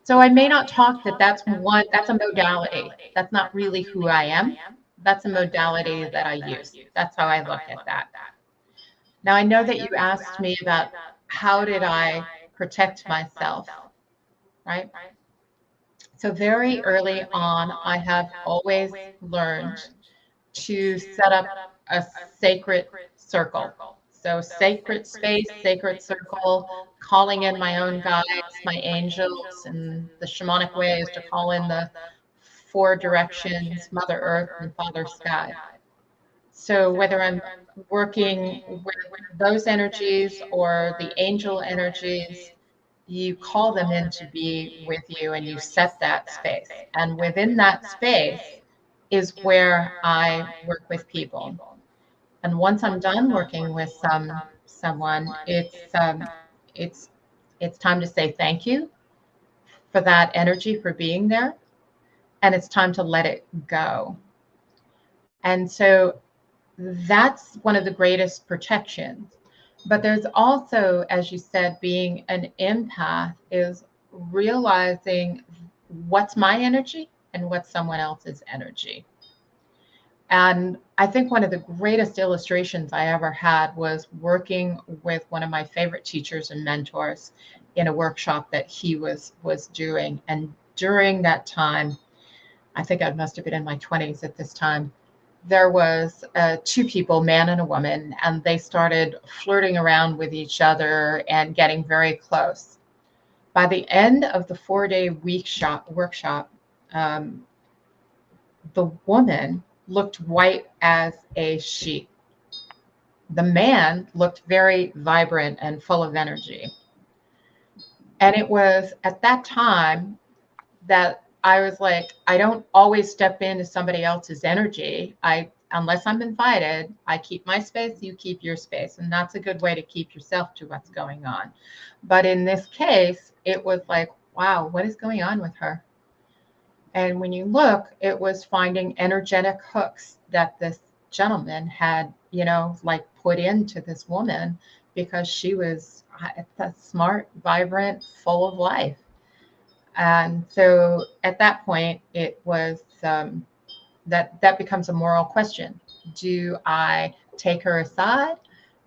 so I may not talk that's a modality. That's not really who I am. That's a modality that I use. That's how I look at that. Now, I know that you asked me about how did I protect myself, right? So very early on, I have always learned to set up a sacred circle. So sacred space, sacred circle, calling in my own guides, my angels, and the shamanic way is to call in the four directions, Mother Earth and Father Sky. So whether I'm working with those energies or the angel energies, you call them in to be with you and you set that space. And within that space is where I work with people. And once I'm done working with someone, it's time to say thank you for that energy, for being there, and it's time to let it go. And so that's one of the greatest protections. But there's also, as you said, being an empath is realizing what's my energy and what's someone else's energy. And I think one of the greatest illustrations I ever had was working with one of my favorite teachers and mentors in a workshop that he was doing. And during that time, I think I must have been in my 20s at this time, there was two people, man and a woman, and they started flirting around with each other and getting very close. By the end of the 4-day workshop, the woman looked white as a sheet. The man looked very vibrant and full of energy. And it was at that time that I was like, I don't always step into somebody else's energy. Unless I'm invited, I keep my space, you keep your space. And that's a good way to keep yourself to what's going on. But in this case, it was like, wow, what is going on with her? And when you look, it was finding energetic hooks that this gentleman had, like put into this woman because she was smart, vibrant, full of life. And so at that point, it was that becomes a moral question. Do I take her aside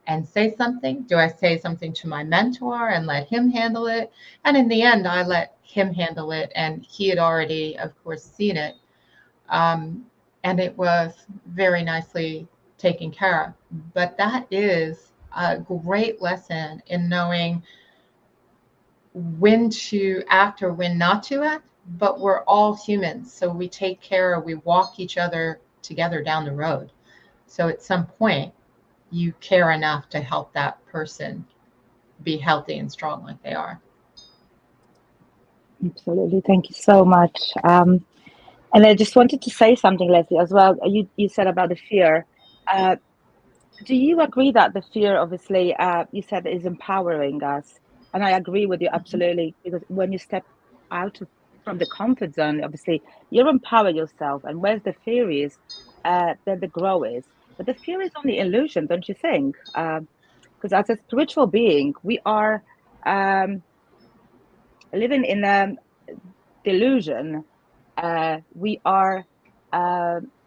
and say something? Do I say something to my mentor and let him handle it? And in the end, I let him handle it. And he had already, of course, seen it. And it was very nicely taken care of. But that is a great lesson in knowing when to act or when not to act, but we're all humans. So we take care, we walk each other together down the road. So at some point, you care enough to help that person be healthy and strong like they are. Absolutely. Thank you so much. And I just wanted to say something, Lesley, as well. You said about the fear. Do you agree that the fear, obviously, you said is empowering us? And I agree with you absolutely, because when you step out from the comfort zone, obviously, you empower yourself. And where's the fear is, then the grow is. But the fear is only illusion, don't you think? Because as a spiritual being, we are living in a delusion. We are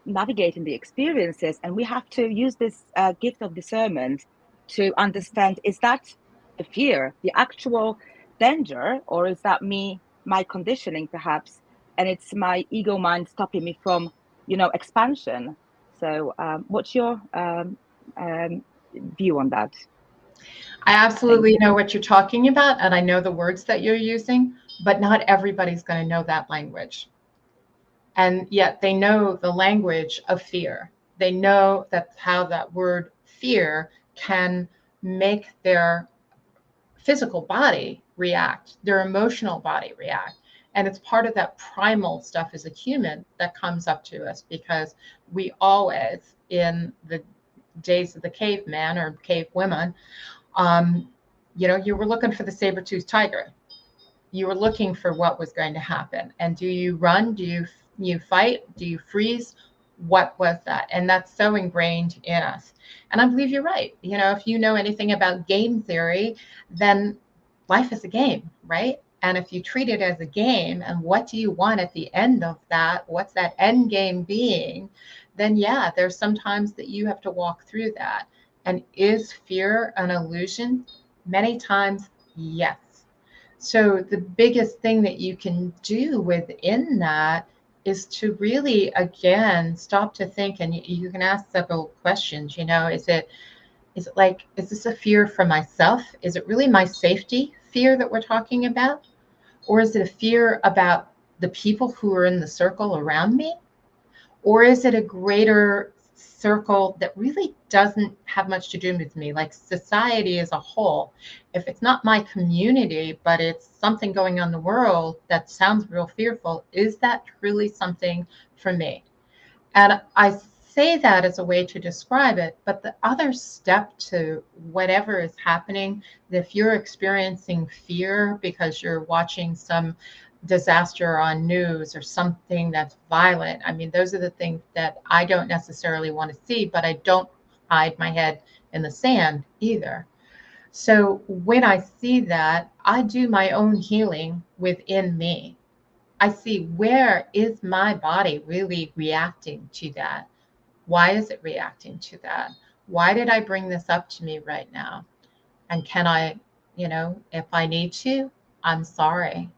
navigating the experiences, and we have to use this gift of discernment to understand, is that the fear, the actual danger, or is that me, my conditioning perhaps, and it's my ego mind stopping me from, expansion. So what's your view on that? I absolutely know what you're talking about, and I know the words that you're using, but not everybody's going to know that language. And yet they know the language of fear. They know that how that word fear can make their physical body react, their emotional body react. And it's part of that primal stuff as a human that comes up to us, because we always, in the days of the caveman or cave women, you were looking for the saber-toothed tiger. You were looking for what was going to happen. And do you run? Do you fight? Do you freeze? What was that? And that's so ingrained in us. And I believe you're right. If you know anything about game theory, then life is a game, right? And if you treat it as a game, and what do you want at the end of that? What's that end game being? Then yeah, there's sometimes that you have to walk through that. And is fear an illusion? Many times, yes. So the biggest thing that you can do within that is to really, again, stop to think, and you can ask several questions. Is this a fear for myself? Is it really my safety fear that we're talking about? Or is it a fear about the people who are in the circle around me? Or is it a greater circle that really doesn't have much to do with me, like society as a whole? If it's not my community, but it's something going on in the world that sounds real fearful, is that truly something for me? And I say that as a way to describe it, but the other step to whatever is happening, if you're experiencing fear because you're watching some disaster on news or something that's violent, I mean, those are the things that I don't necessarily want to see, but I don't hide my head in the sand either. So when I see that, I do my own healing within me. I see, where is my body really reacting to that? Why is it reacting to that? Why did I bring this up to me right now? And can I, if I need to, I'm sorry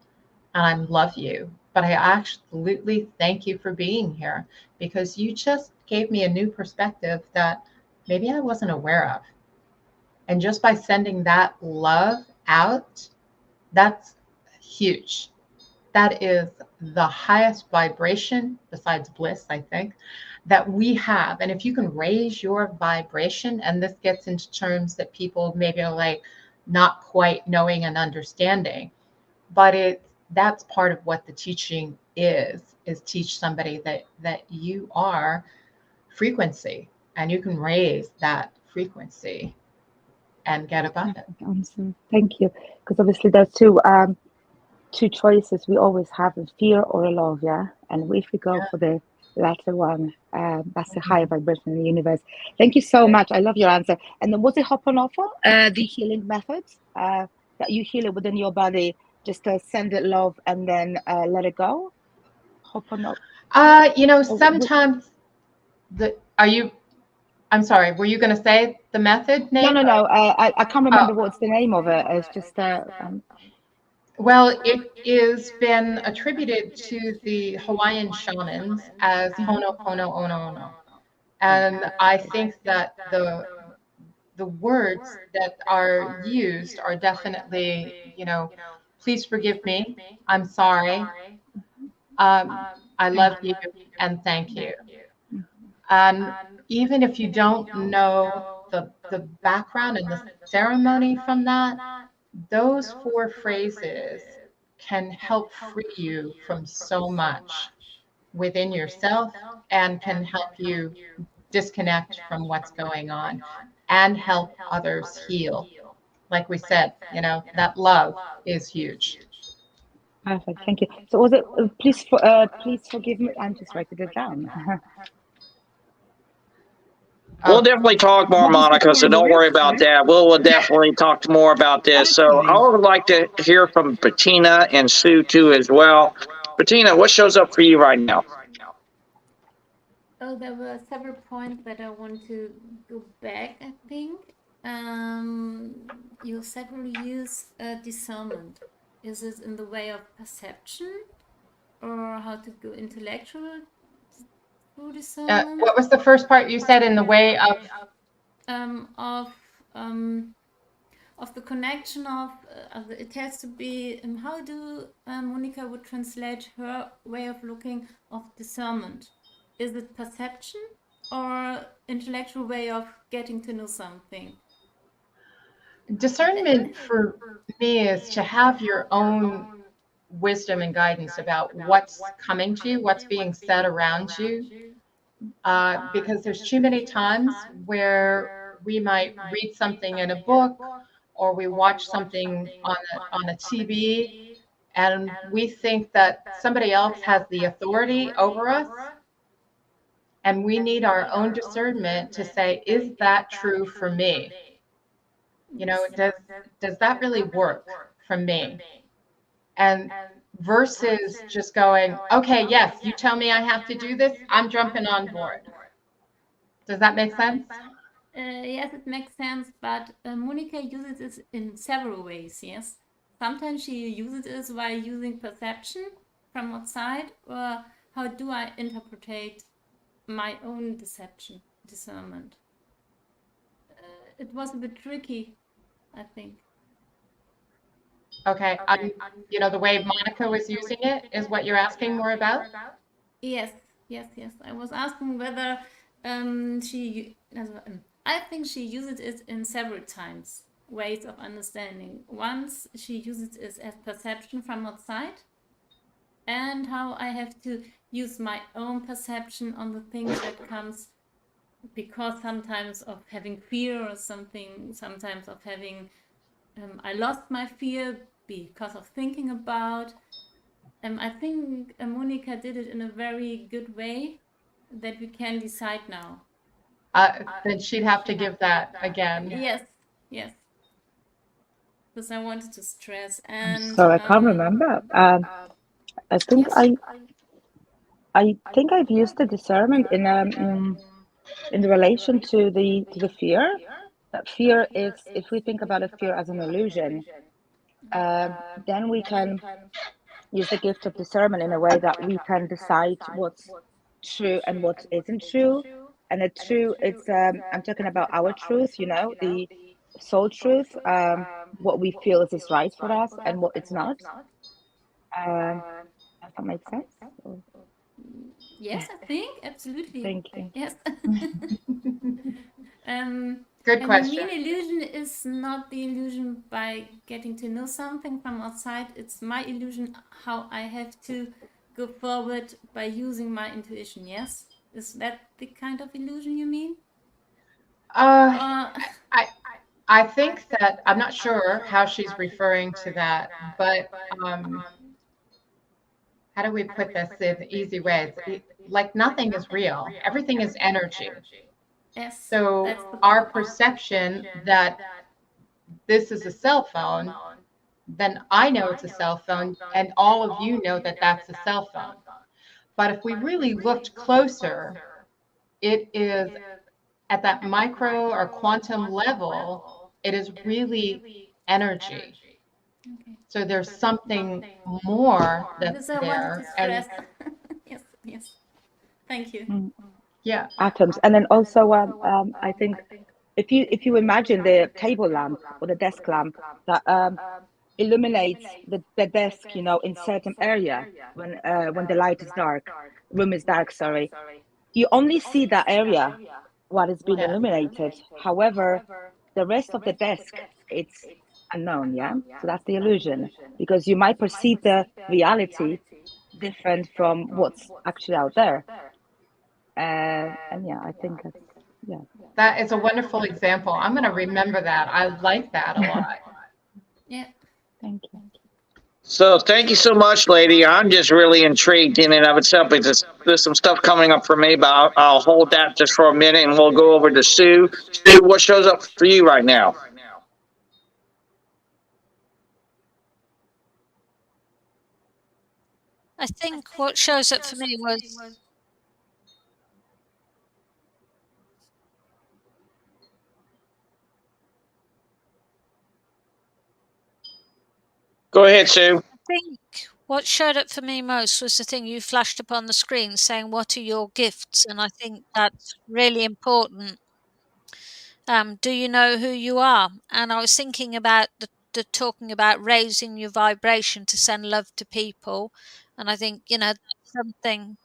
and I love you. But I absolutely thank you for being here, because you just gave me a new perspective that maybe I wasn't aware of. And just by sending that love out, that's huge. That is the highest vibration, besides bliss, I think, that we have. And if you can raise your vibration, and this gets into terms that people maybe are like not quite knowing and understanding, but that's part of what the teaching is teach somebody that you are frequency, and you can raise that frequency and get above it. Answer. Thank you. Because obviously there's two choices we always have: in fear or love, yeah. And if we go for the latter one, that's the higher vibration in the universe. Thank you so much. I love your answer. And then, was it Ho'oponopono, the healing methods that you heal it within your body, just send it love and then let it go? Ho'oponopono. Sometimes I'm sorry, were you going to say the method, Nate? No. I can't remember what's the name of it. It's just well, it is been attributed to the Hawaiian shamans as Ho'oponopono Ono. And I think that the words that are used are definitely, please forgive me, I'm sorry, I love you, and thank you. And even if you don't know the background and the ceremony from that, those 4 phrases can help free you from so much. within yourself and can help you disconnect from what's going on and help others heal. Like we said, that love is huge. Perfect. Thank you. So was it, please forgive me. I'm just writing it down. We'll definitely talk more, What was the Monica, so final don't word? worry about Sorry. that. We'll definitely talk more about this. So Okay. I would like to hear from Bettina and Sue too as well. Bettina, what shows up for you right now? Oh, there were several points that I want to go back, I think. You several use discernment. Is it in the way of perception or how to go intellectual through discernment? What was the first part you said, in the way of? Of the connection of it has to be how do Monica would translate her way of looking of discernment. Is it perception or intellectual way of getting to know something? Discernment for me is to have your own wisdom and guidance about what's coming to you, what's being said around you, because there's too many times where we might read something in a book or we watch something on a TV, and we think that somebody else has the authority over us, and we need our own discernment to say, is that true for me? Does that really work for me? And versus just going, okay, yes, you tell me I have to do this, I'm jumping on board. Does that make sense? Yes, it makes sense, but Monica uses it in several ways, yes. Sometimes she uses it while using perception from outside, or how do I interpret my own discernment? It was a bit tricky, I think. Okay, the way Monica was using it is what you're asking more about? Yes. I was asking whether I think she uses it in several times, ways of understanding. Once she uses it as perception from outside, and how I have to use my own perception on the things that comes, because sometimes of having fear or something, sometimes of having I lost my fear because of thinking about. I think Monica did it in a very good way that we can decide now. Then she'd have to give that again. Yes. Because I wanted to stress. And So I can't remember. I think I think I've used the discernment in relation to the fear. That fear is, if we think about a fear as an illusion, then we can use the gift of discernment in a way that we can decide what's true and what isn't true. And the true, it's I'm talking about our truth, the soul truth, what we feel is right for us and what it's not. Does that make sense? yes, I think absolutely. Thank you. Yes. Good question. The mean illusion is not the illusion by getting to know something from outside. It's my illusion how I have to go forward by using my intuition. Yes, is that the kind of illusion you mean? I think that I'm not sure how she's referring to that, but how do we put this in easy ways? Like nothing is real. Everything is energy. Yes. So our perception that this is a cell phone, then I know it's a cell phone, and all of you know that that's a cell phone. But if we really looked closer, it is at that micro or quantum level, it is really energy. Okay. So there's something more that's there. And yes. Thank you. Yeah. Atoms. And then also, I think if you imagine the table lamp or the desk lamp that illuminates the desk, in certain area when the light is dark, room is dark, sorry, you only see that area what is being illuminated. However, the rest of the desk, it's unknown, yeah? So that's the illusion, because you might perceive the reality, different from what's actually out there. And yeah, I think that's That is a wonderful example. I'm going to remember that. I like that a lot. Yeah. Thank you. So thank you so much, lady. I'm just really intrigued in and of itself because there's some stuff coming up for me, but I'll hold that just for a minute and we'll go over to Sue. Sue, what shows up for you right now? I think what shows up for me was Go ahead, Sue. I think what showed up for me most was the thing you flashed up on the screen saying, "What are your gifts?" And I think that's really important. Do you know who you are? And I was thinking about the talking about raising your vibration to send love to people. And I think, that's something.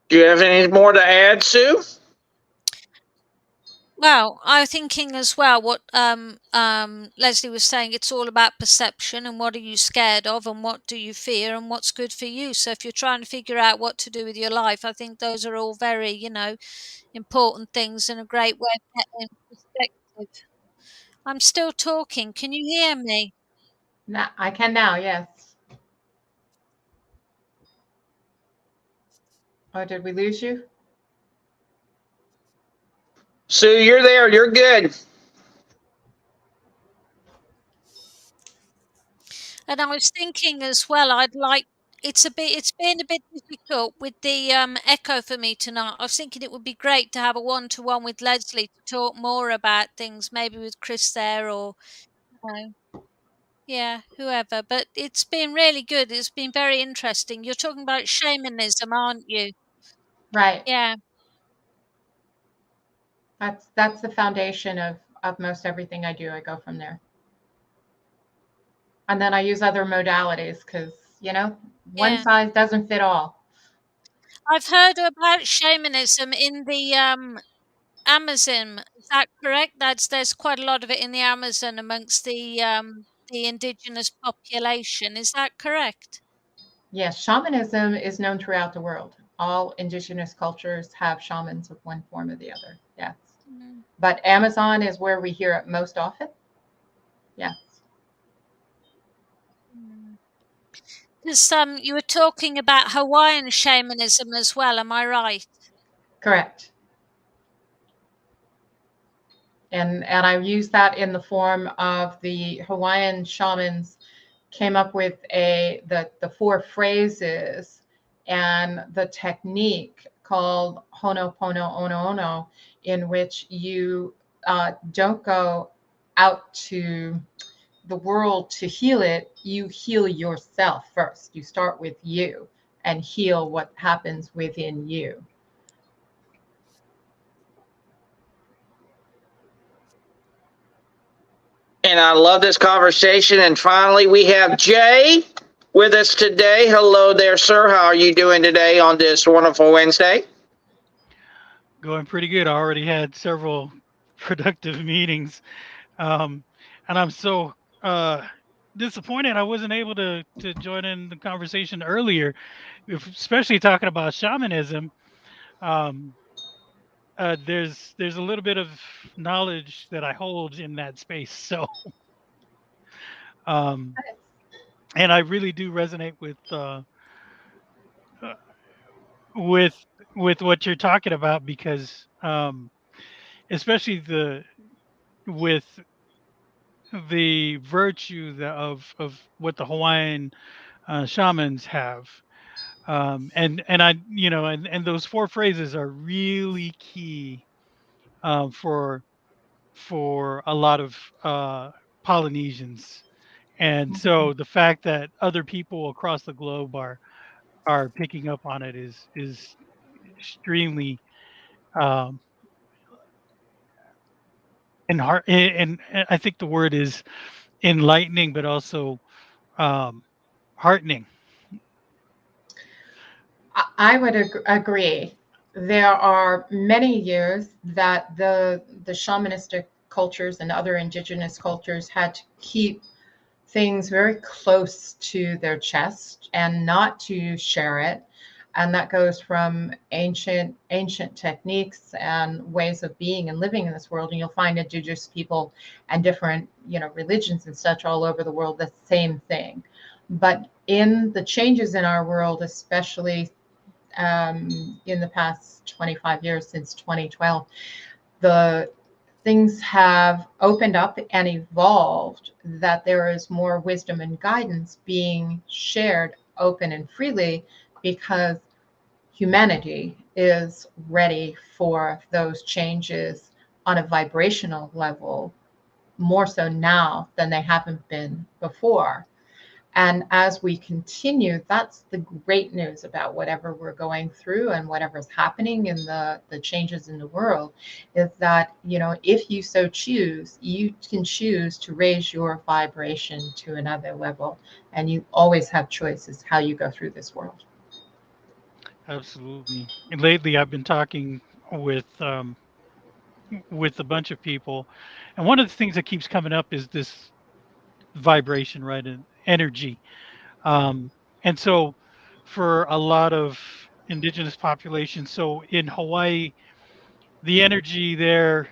Do you have any more to add, Sue? Well, I was thinking as well what Lesley was saying, it's all about perception and what are you scared of and what do you fear and what's good for you. So if you're trying to figure out what to do with your life, I think those are all very, important things and a great way of getting perspective. I'm still talking. Can you hear me? Now, I can now, yes. Oh, did we lose you? Sue, you're there. You're good. And I was thinking as well, it's been a bit difficult with the echo for me tonight. I was thinking it would be great to have a one-to-one with Lesley to talk more about things, maybe with Chris there or yeah, whoever. But it's been really good. It's been very interesting. You're talking about shamanism, aren't you? Right. Yeah. That's the foundation of most everything I do. I go from there. And then I use other modalities because, one Yeah. size doesn't fit all. I've heard about shamanism in the Amazon. Is that correct? There's quite a lot of it in the Amazon amongst the indigenous population. Is that correct? Yes, shamanism is known throughout the world. All indigenous cultures have shamans of one form or the other. Yes. Mm. But Amazon is where we hear it most often. Yes. Because you were talking about Hawaiian shamanism as well. Am I right? Correct. And I use that in the form of the Hawaiian shamans came up with the four phrases and the technique called Honopono Ono Ono, in which you don't go out to the world to heal it. You heal yourself first. You start with you and heal what happens within you. And I love this conversation. And finally, we have Jay with us today. Hello there, sir. How are you doing today on this wonderful Wednesday? Going pretty good. I already had several productive meetings. And I'm so disappointed I wasn't able to join in the conversation earlier, especially talking about shamanism. Um, there's a little bit of knowledge that I hold in that space. So, um, and I really do resonate uh, with with what you're talking about because, especially with the virtue of what the Hawaiian shamans have. And I, and those four phrases are really key for a lot of Polynesians. And so the fact that other people across the globe are picking up on it is extremely um, and I think the word is enlightening, but also um, heartening. I would agree. There are many years that the shamanistic cultures and other indigenous cultures had to keep things very close to their chest and not to share it. And that goes from ancient techniques and ways of being and living in this world. And you'll find indigenous people and different, religions and such all over the world, the same thing. But in the changes in our world, especially in the past 25 years since 2012, the things have opened up and evolved, that there is more wisdom and guidance being shared open and freely, because humanity is ready for those changes on a vibrational level, more so now than they haven't been before. And as we continue, that's the great news about whatever we're going through and whatever's happening in the changes in the world, is that, if you so choose, you can choose to raise your vibration to another level. And you always have choices how you go through this world. Absolutely. And lately, I've been talking with a bunch of people, and one of the things that keeps coming up is this vibration, right, and energy. And so, for a lot of indigenous populations, so in Hawaii, the energy there,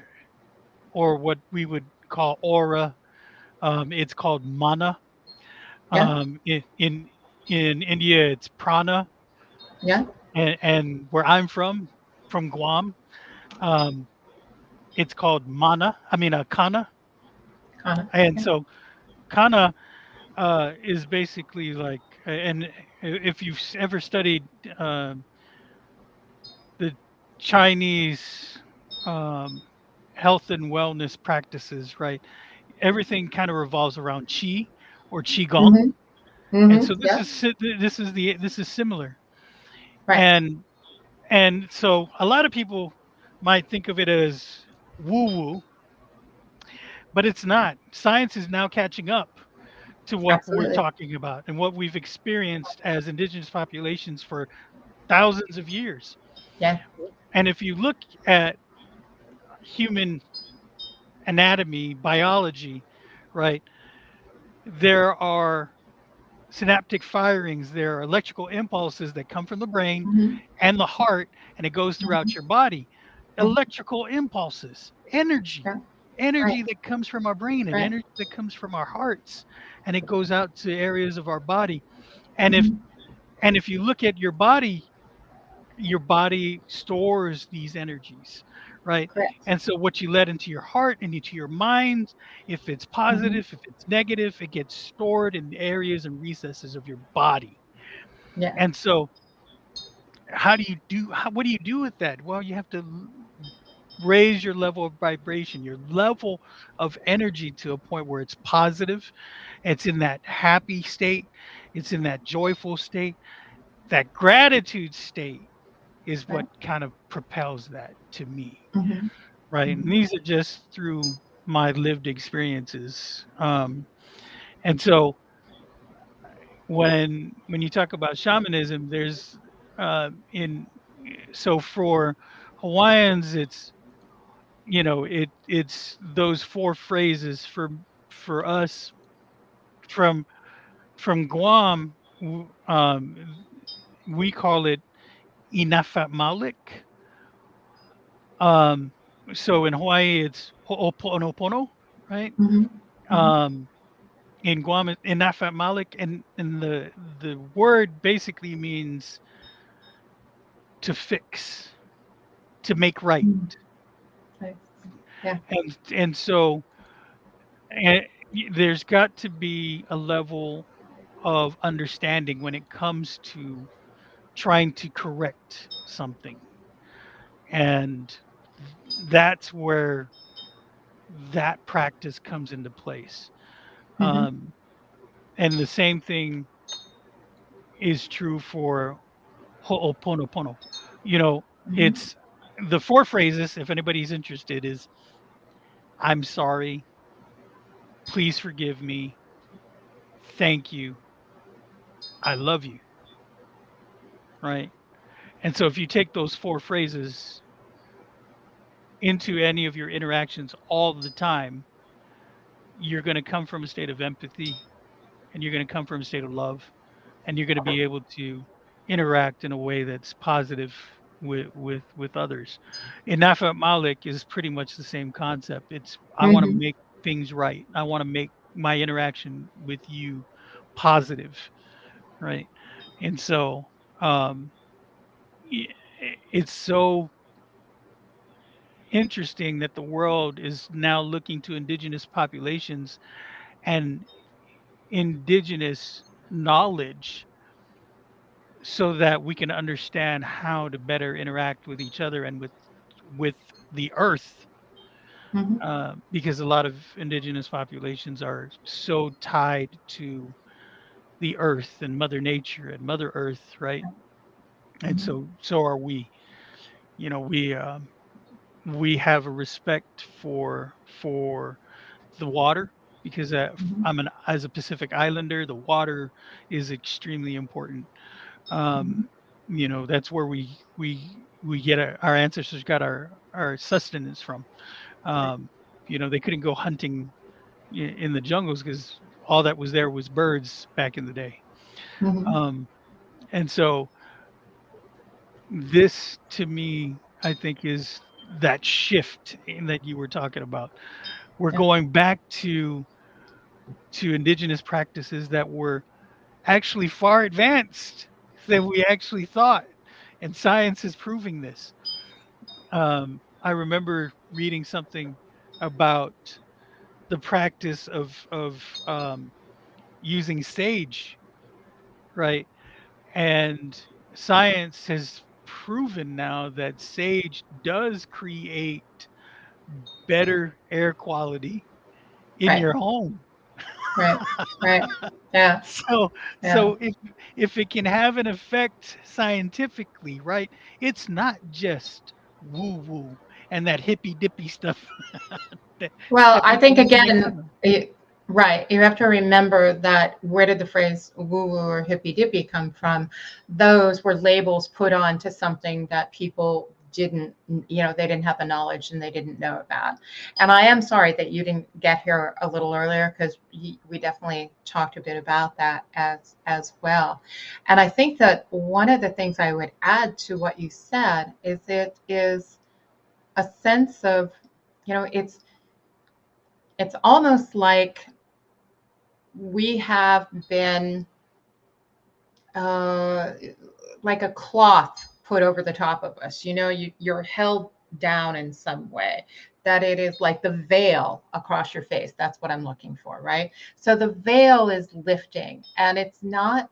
or what we would call aura, it's called mana. Yeah. In India, it's prana, Yeah. and where I'm from Guam, um, it's called mana. I mean, kana. Kind of. And Yeah. so kana is basically like, and if you've ever studied the Chinese um, health and wellness practices, right? Everything kind of revolves around qi or qigong, Mm-hmm. and Mm-hmm. so Yeah. this is similar, Right. and so a lot of people might think of it as woo woo, but it's not. Science is now catching up to what we're Absolutely. talking about and what we've experienced as indigenous populations for thousands of years. Yeah. And if you look at human anatomy, biology, right, there are synaptic firings, there are electrical impulses that come from the brain Mm-hmm. and the heart, and it goes throughout your body. Mm-hmm. Electrical impulses, energy, Yeah. Right. energy that comes from our brain and Right. energy that comes from our hearts, and it goes out to areas of our body. And if Mm-hmm. you look at your body stores these energies, right? Correct. And so what you let into your heart and into your mind, if it's Mm-hmm. positive, if it's negative, it gets stored in the areas and recesses of your body. Yeah. And so what do you do with that? Well, you have to raise your level of vibration, your level of energy, to a point where it's positive, it's in that happy state, it's in that joyful state, that gratitude state is what Right. kind of propels that to me, Mm-hmm. right? And Mm-hmm. these are just through my lived experiences. And so when you talk about shamanism, there's in so for Hawaiians, it's it's those four phrases. For us from Guam, we call it Inafat Malik. Um, so in Hawaii, it's Ho'oponopono, right? Mm-hmm. Mm-hmm. Um, in Guam, in Nafat Malik, and the word basically means to fix, to make right, Mm. Right. Yeah. and so there's got to be a level of understanding when it comes to trying to correct something, and that's where that practice comes into place. Mm-hmm. Um, and the same thing is true for Ho'oponopono. You know, Mm-hmm. it's the four phrases, if anybody's interested, is I'm sorry, please forgive me, thank you, I love you, right? And so if you take those 4 phrases into any of your interactions all the time, you're going to come from a state of empathy, and you're going to come from a state of love, and you're going to be able to interact in a way that's positive with others. Inafat Malik is pretty much the same concept. It's I want to Mhm. make things right. I want to make my interaction with you positive, right? And so um, it's so interesting that the world is now looking to indigenous populations and indigenous knowledge so that we can understand how to better interact with each other and with the earth, Mhm. because a lot of indigenous populations are so tied to the earth and mother nature and mother earth, right? And Mhm. so are we. You know, we have a respect for the water, because Mhm. as a Pacific Islander, the water is extremely important. Mhm. Um, you know, that's where we get our ancestors got our sustenance from. Um, you know, they couldn't go hunting in the jungles because all that was there was birds back in the day. Mhm. Um, and so this to me, I think, is that shift that you were talking about. We're Yeah. going back to indigenous practices that were actually far advanced than we actually thought, and science is proving this. I remember reading something about the practice of using sage, right? And science has proven now that sage does create better air quality in Right. your home. Right. Right. Yeah. So Yeah. so if it can have an effect scientifically, right? It's not just woo woo and that hippy dippy stuff that, Well, that I people think want to make again, fun of. right, you have to remember that where did the phrase woo woo or hippy dippy come from? Those were labels put on to something that people didn't, they didn't have the knowledge and they didn't know about. And I am sorry that you didn't get here a little earlier, because we definitely talked a bit about that as well. And I think that one of the things I would add to what you said is it is a sense of, it's almost like we have been uh, like a cloth put over the top of us. You're held down in some way, that it is like the veil across your face. That's what I'm looking for, right? So the veil is lifting, and it's not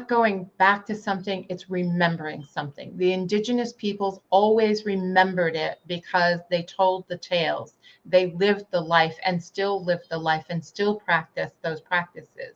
going back to something, it's remembering something. The indigenous peoples always remembered it because they told the tales. They lived the life and still live the life and still practice those practices.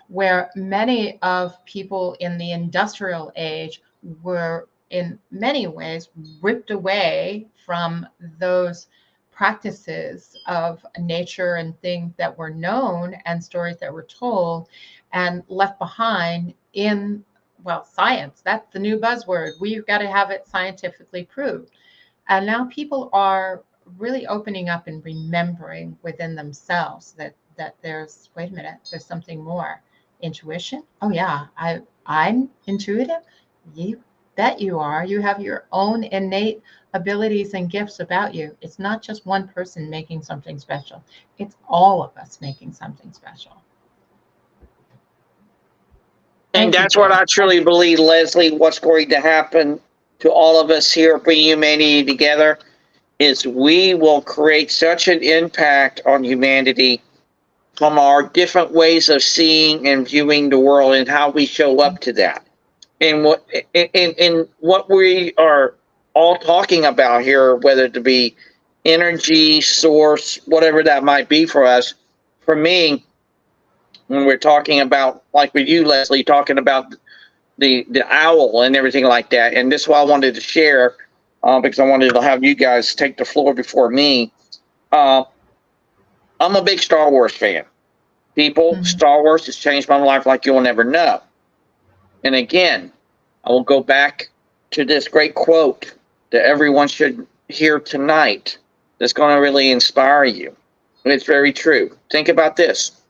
Where many of people in the industrial age were in many ways ripped away from those practices of nature and things that were known and stories that were told, and left behind in, well, science. That's the new buzzword. We've got to have it scientifically proved. And now people are really opening up and remembering within themselves that there's, wait a minute, there's something more. Intuition? Oh yeah, I'm intuitive. You bet you are. You have your own innate abilities and gifts about you. It's not just one person making something special. It's all of us making something special. And Thank you, that's what Jane. I truly believe, Lesley, what's going to happen to all of us here, bring humanity together, is we will create such an impact on humanity from our different ways of seeing and viewing the world and how we show up to that. And what we are all talking about here, whether it be energy, source, whatever that might be for us, for me, when we're talking about, like with you, Lesley, talking about the owl and everything like that. And this is what I wanted to share, because I wanted to have you guys take the floor before me. Uh, I'm a big Star Wars fan. People, Mhm. Star Wars has changed my life like you'll never know. And again, I will go back to this great quote that everyone should hear tonight that's going to really inspire you. And it's very true. Think about this.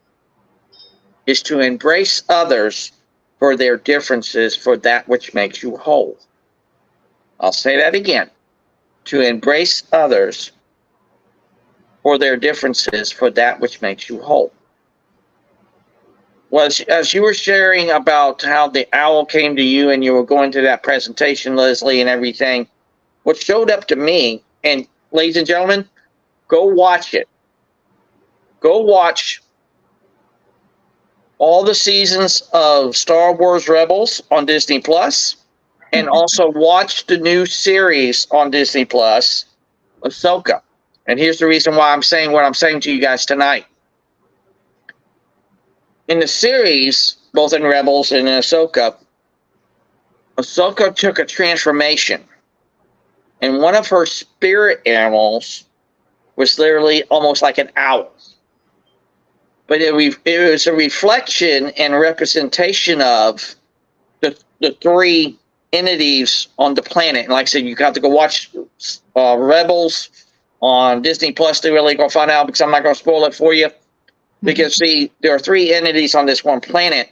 Is to embrace others for their differences for that which makes you whole. I'll say that again. To embrace others for their differences for that which makes you whole. Well, as you were sharing about how the owl came to you and you were going to that presentation, Lesley, and everything, what showed up to me, and ladies and gentlemen, go watch it. Go watch all the seasons of Star Wars Rebels on Disney Plus, and also watch the new series on Disney Plus, Ahsoka. And here's the reason why I'm saying what I'm saying to you guys tonight. In the series, both in Rebels and in Ahsoka, Ahsoka took a transformation, and one of her spirit animals was literally almost like an owl. But it was a reflection and representation of the three entities on the planet. And like I said, you got to go watch Rebels on Disney Plus to really go find out, because I'm not going to spoil it for you. Because, see, there are three entities on this one planet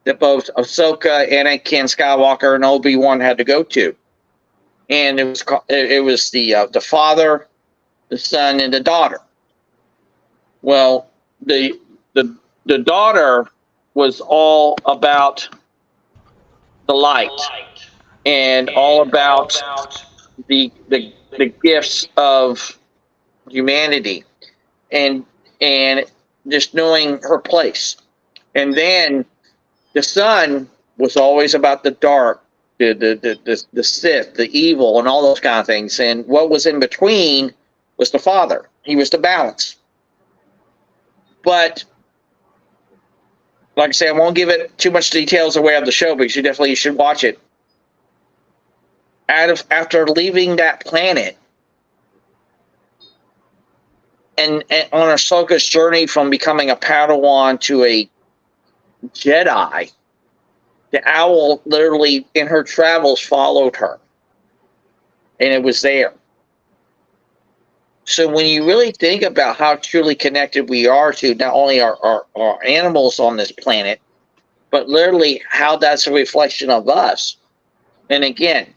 that both Ahsoka, Anakin Skywalker, and Obi-Wan had to go to. And it was the father, the son, and the daughter. Well, the daughter was all about the light and all about the gifts of humanity and just knowing her place. And then the son was always about the dark, the Sith, the evil, and all those kind of things. And what was in between was the father. He was the balance. But like I say, I won't give it too much details away of the show, because you definitely should watch it. After leaving that planet, and on Ahsoka's journey from becoming a Padawan to a Jedi, the owl literally in her travels followed her, and it was there. So when you really think about how truly connected we are to not only our animals on this planet, but literally how that's a reflection of us. And again,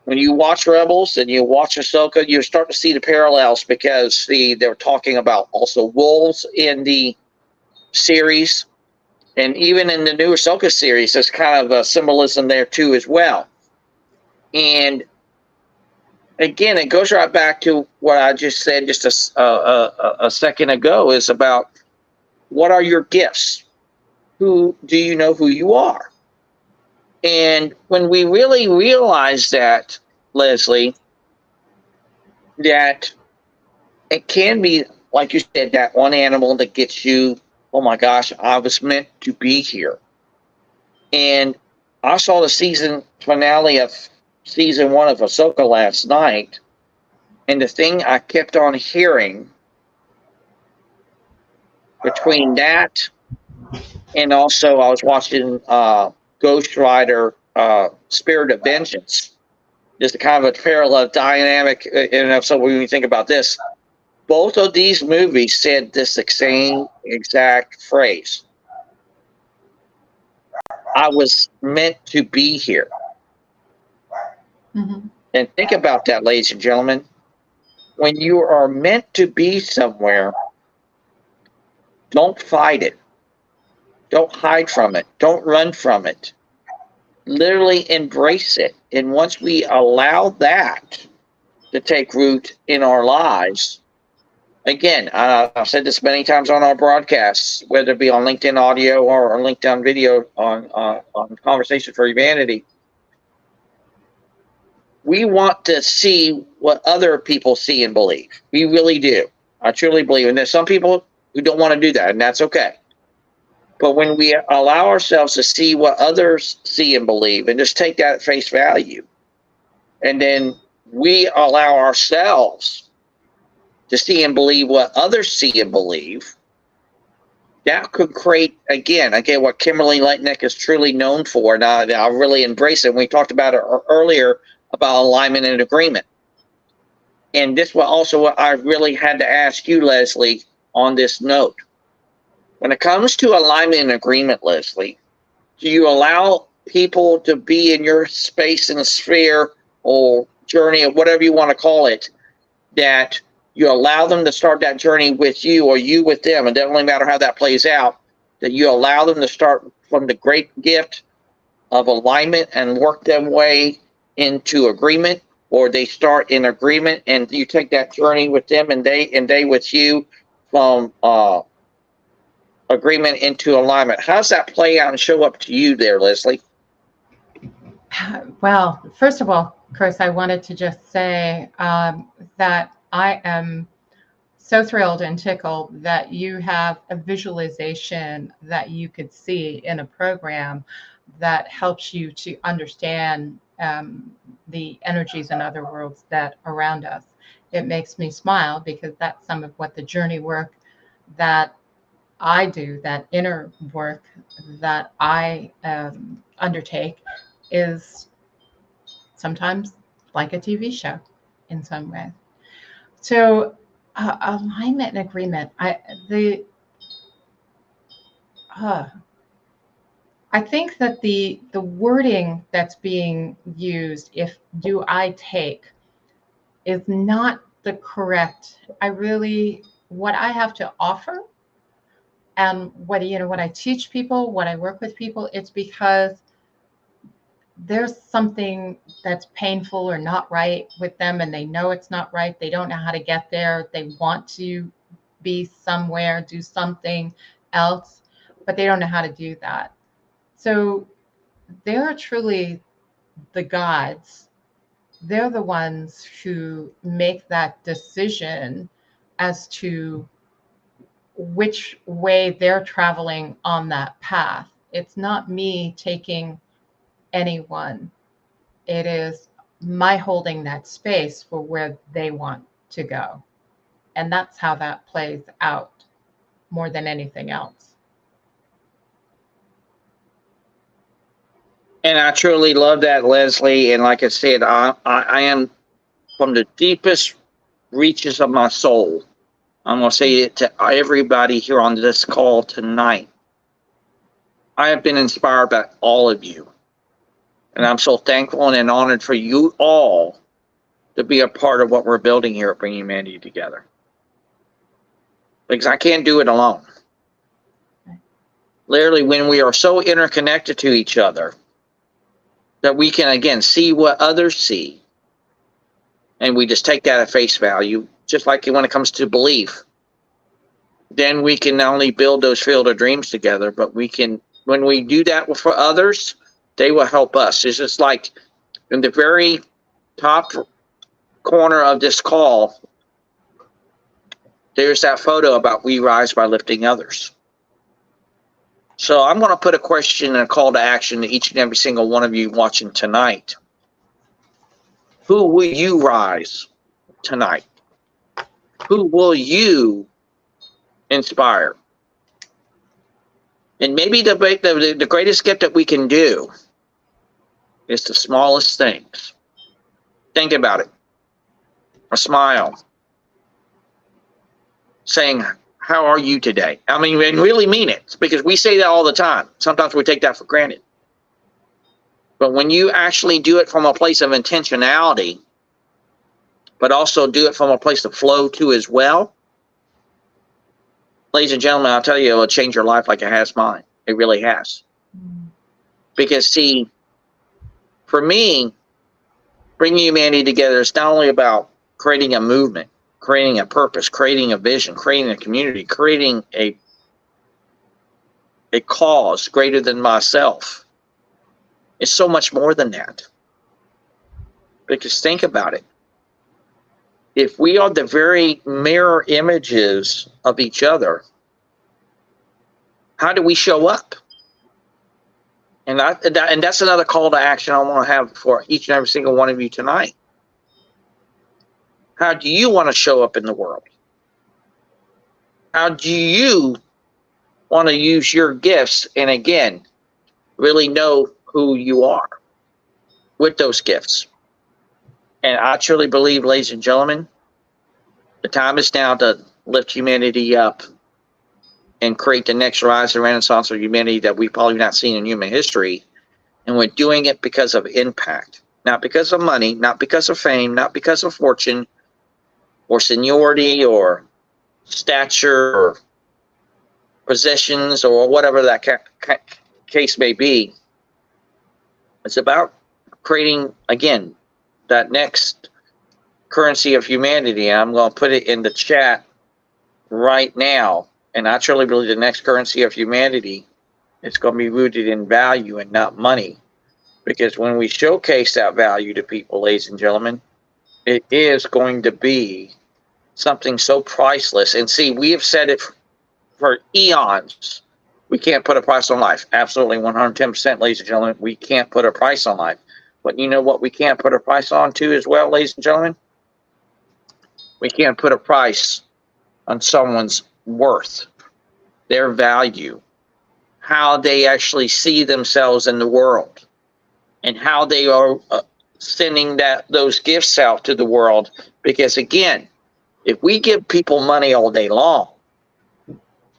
when you watch Rebels and you watch Ahsoka, you start to see the parallels, because they're talking about also wolves in the series. And even in the new Ahsoka series, there's kind of a symbolism there too as well. And again, it goes right back to what I just said just a second ago, is about what are your gifts? Who do you know who you are? And when we really realize that, Lesley, that it can be, like you said, that one animal that gets you, oh my gosh, I was meant to be here. And I saw the season finale of season 1 of Ahsoka last night, and the thing I kept on hearing between that and also I was watching Ghost Rider Spirit of Vengeance, just a kind of a parallel dynamic. And so when you think about this, both of these movies said this same exact phrase: I was meant to be here. Mm-hmm. And think about that, ladies and gentlemen. When you are meant to be somewhere, don't fight it. Don't hide from it. Don't run from it. Literally embrace it. And once we allow that to take root in our lives, again, I've said this many times on our broadcasts, whether it be on LinkedIn audio or on LinkedIn video on Conversation for Humanity, we want to see what other people see and believe. We really do. I truly believe. And there's some people who don't want to do that, and that's okay. But when we allow ourselves to see what others see and believe, and just take that at face value, and then we allow ourselves to see and believe what others see and believe, that could create, again, what Kimberly Lightneck is truly known for, and I really embrace it. We talked about it earlier about alignment and agreement. And this was also what I really had to ask you, Lesley, on this note. When it comes to alignment and agreement, Lesley, do you allow people to be in your space and sphere or journey or whatever you want to call it, that you allow them to start that journey with you or you with them? It doesn't really matter how that plays out, that you allow them to start from the great gift of alignment and work their way into agreement, or they start in agreement and you take that journey with them and they with you from agreement into alignment. How's that play out and show up to you there, Lesley? Well, first of all, Chris, I wanted to just say that I am so thrilled and tickled that you have a visualization that you could see in a program that helps you to understand the energies in other worlds that are around us. It makes me smile because that's some of what the journey work that I do, that inner work that I undertake, is sometimes like a TV show in some way. So alignment and agreement, I think that the wording that's being used, if do I take, is not the correct. What I have to offer and what I teach people, what I work with people, it's because there's something that's painful or not right with them, and they know it's not right. They don't know how to get there. They want to be somewhere, do something else, but they don't know how to do that. So they're truly the guides. They're the ones who make that decision as to which way they're traveling on that path. It's not me taking anyone. It is my holding that space for where they want to go. And that's how that plays out more than anything else. And I truly love that, Lesley. And like I said, I am from the deepest reaches of my soul. I'm going to say it to everybody here on this call tonight. I have been inspired by all of you. And I'm so thankful and honored for you all to be a part of what we're building here at Bringing Humanity Together. Because I can't do it alone. Literally, when we are so interconnected to each other, that we can, again, see what others see. And we just take that at face value, just like when it comes to belief. Then we can not only build those field of dreams together, but we can, when we do that for others, they will help us. It's just like in the very top corner of this call, there's that photo about we rise by lifting others. So I'm going to put a question and a call to action to each and every single one of you watching tonight. Who will you rise tonight? Who will you inspire? And maybe the greatest gift that we can do is the smallest things. Think about it. A smile. Saying, how are you today? I mean, and really mean it, because we say that all the time. Sometimes we take that for granted. But when you actually do it from a place of intentionality, but also do it from a place of flow too as well, ladies and gentlemen, I'll tell you, it'll change your life like it has mine. It really has. Because see, for me, Bringing Humanity Together is not only about creating a movement, creating a purpose, creating a vision, creating a community, creating a cause greater than myself. It's so much more than that. Because think about it. If we are the very mirror images of each other, how do we show up? And that's another call to action I want to have for each and every single one of you tonight. How do you want to show up in the world? How do you want to use your gifts and again, really know who you are with those gifts. And I truly believe, ladies and gentlemen, the time is now to lift humanity up and create the next rise and renaissance of humanity that we've probably not seen in human history. And we're doing it because of impact, not because of money, not because of fame, not because of fortune or seniority or stature or possessions or whatever that case may be. It's about creating, again, that next currency of humanity. I'm going to put it in the chat right now. And I truly believe the next currency of humanity is going to be rooted in value and not money. Because when we showcase that value to people, ladies and gentlemen, it is going to be something so priceless. And see, we have said it for eons. We can't put a price on life. Absolutely, 110%, ladies and gentlemen, we can't put a price on life. But you know what we can't put a price on too as well, ladies and gentlemen? We can't put a price on someone's worth, their value, how they actually see themselves in the world, and how they are sending those gifts out to the world. Because again, if we give people money all day long,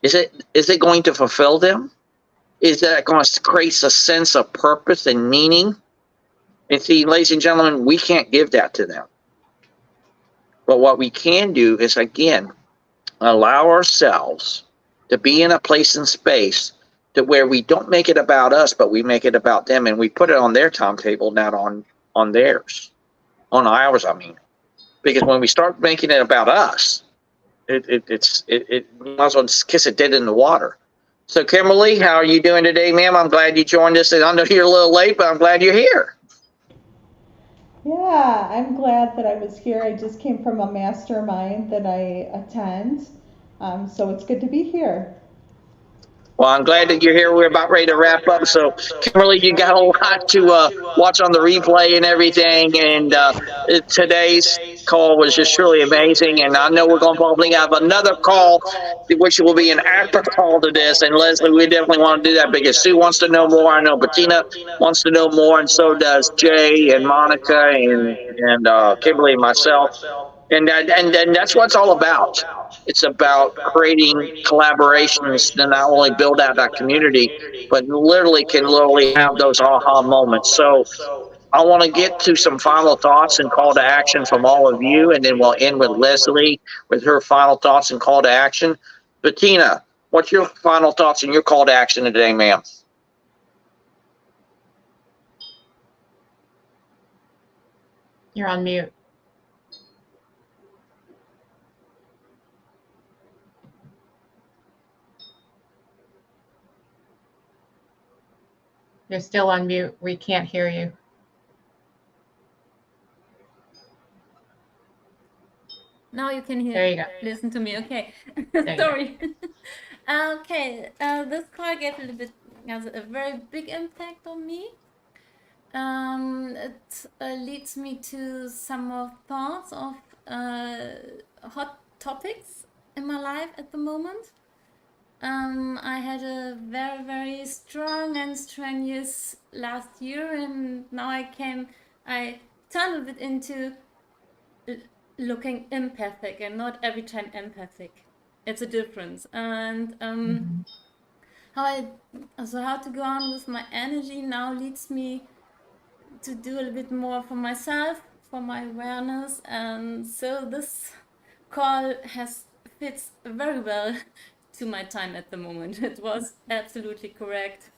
is it going to fulfill them? Is that going to create a sense of purpose and meaning? And see, ladies and gentlemen, we can't give that to them. But what we can do is, again, allow ourselves to be in a place and space to where we don't make it about us, but we make it about them, and we put it on their timetable, not on theirs, on ours. I mean, because when we start making it about us, it might as well just kiss it dead in the water. So, Kimberly, how are you doing today, ma'am? I'm glad you joined us, and I know you're a little late, but I'm glad you're here. Yeah, I'm glad that I was here. I just came from a mastermind that I attend, so it's good to be here. Well, I'm glad that you're here. We're about ready to wrap up. So, Kimberly, you got a lot to watch on the replay and everything. And today's call was just truly amazing. And I know we're going to probably have another call, which will be an after call to this. And Lesley, we definitely want to do that because Sue wants to know more. I know Bettina wants to know more, and so does Jay and Monica and Kimberly and myself. And that's what it's all about. It's about creating collaborations to not only build out that community, but literally have those aha moments. So I want to get to some final thoughts and call to action from all of you, and then we'll end with Lesley with her final thoughts and call to action. Bettina, what's your final thoughts and your call to action today, ma'am? You're on mute. You're still on mute. We can't hear you. Now you can hear. There you go. Listen to me. Okay. There you Sorry. Okay. This call gave has a very big impact on me. It leads me to some more thoughts of hot topics in my life at the moment. I had a very, very strong and strenuous last year, and now I turned a bit into looking empathic and not every time empathic. It's a difference. And how to go on with my energy now leads me to do a little bit more for myself, for my awareness, and so this call fits very well to my time at the moment. It was absolutely correct,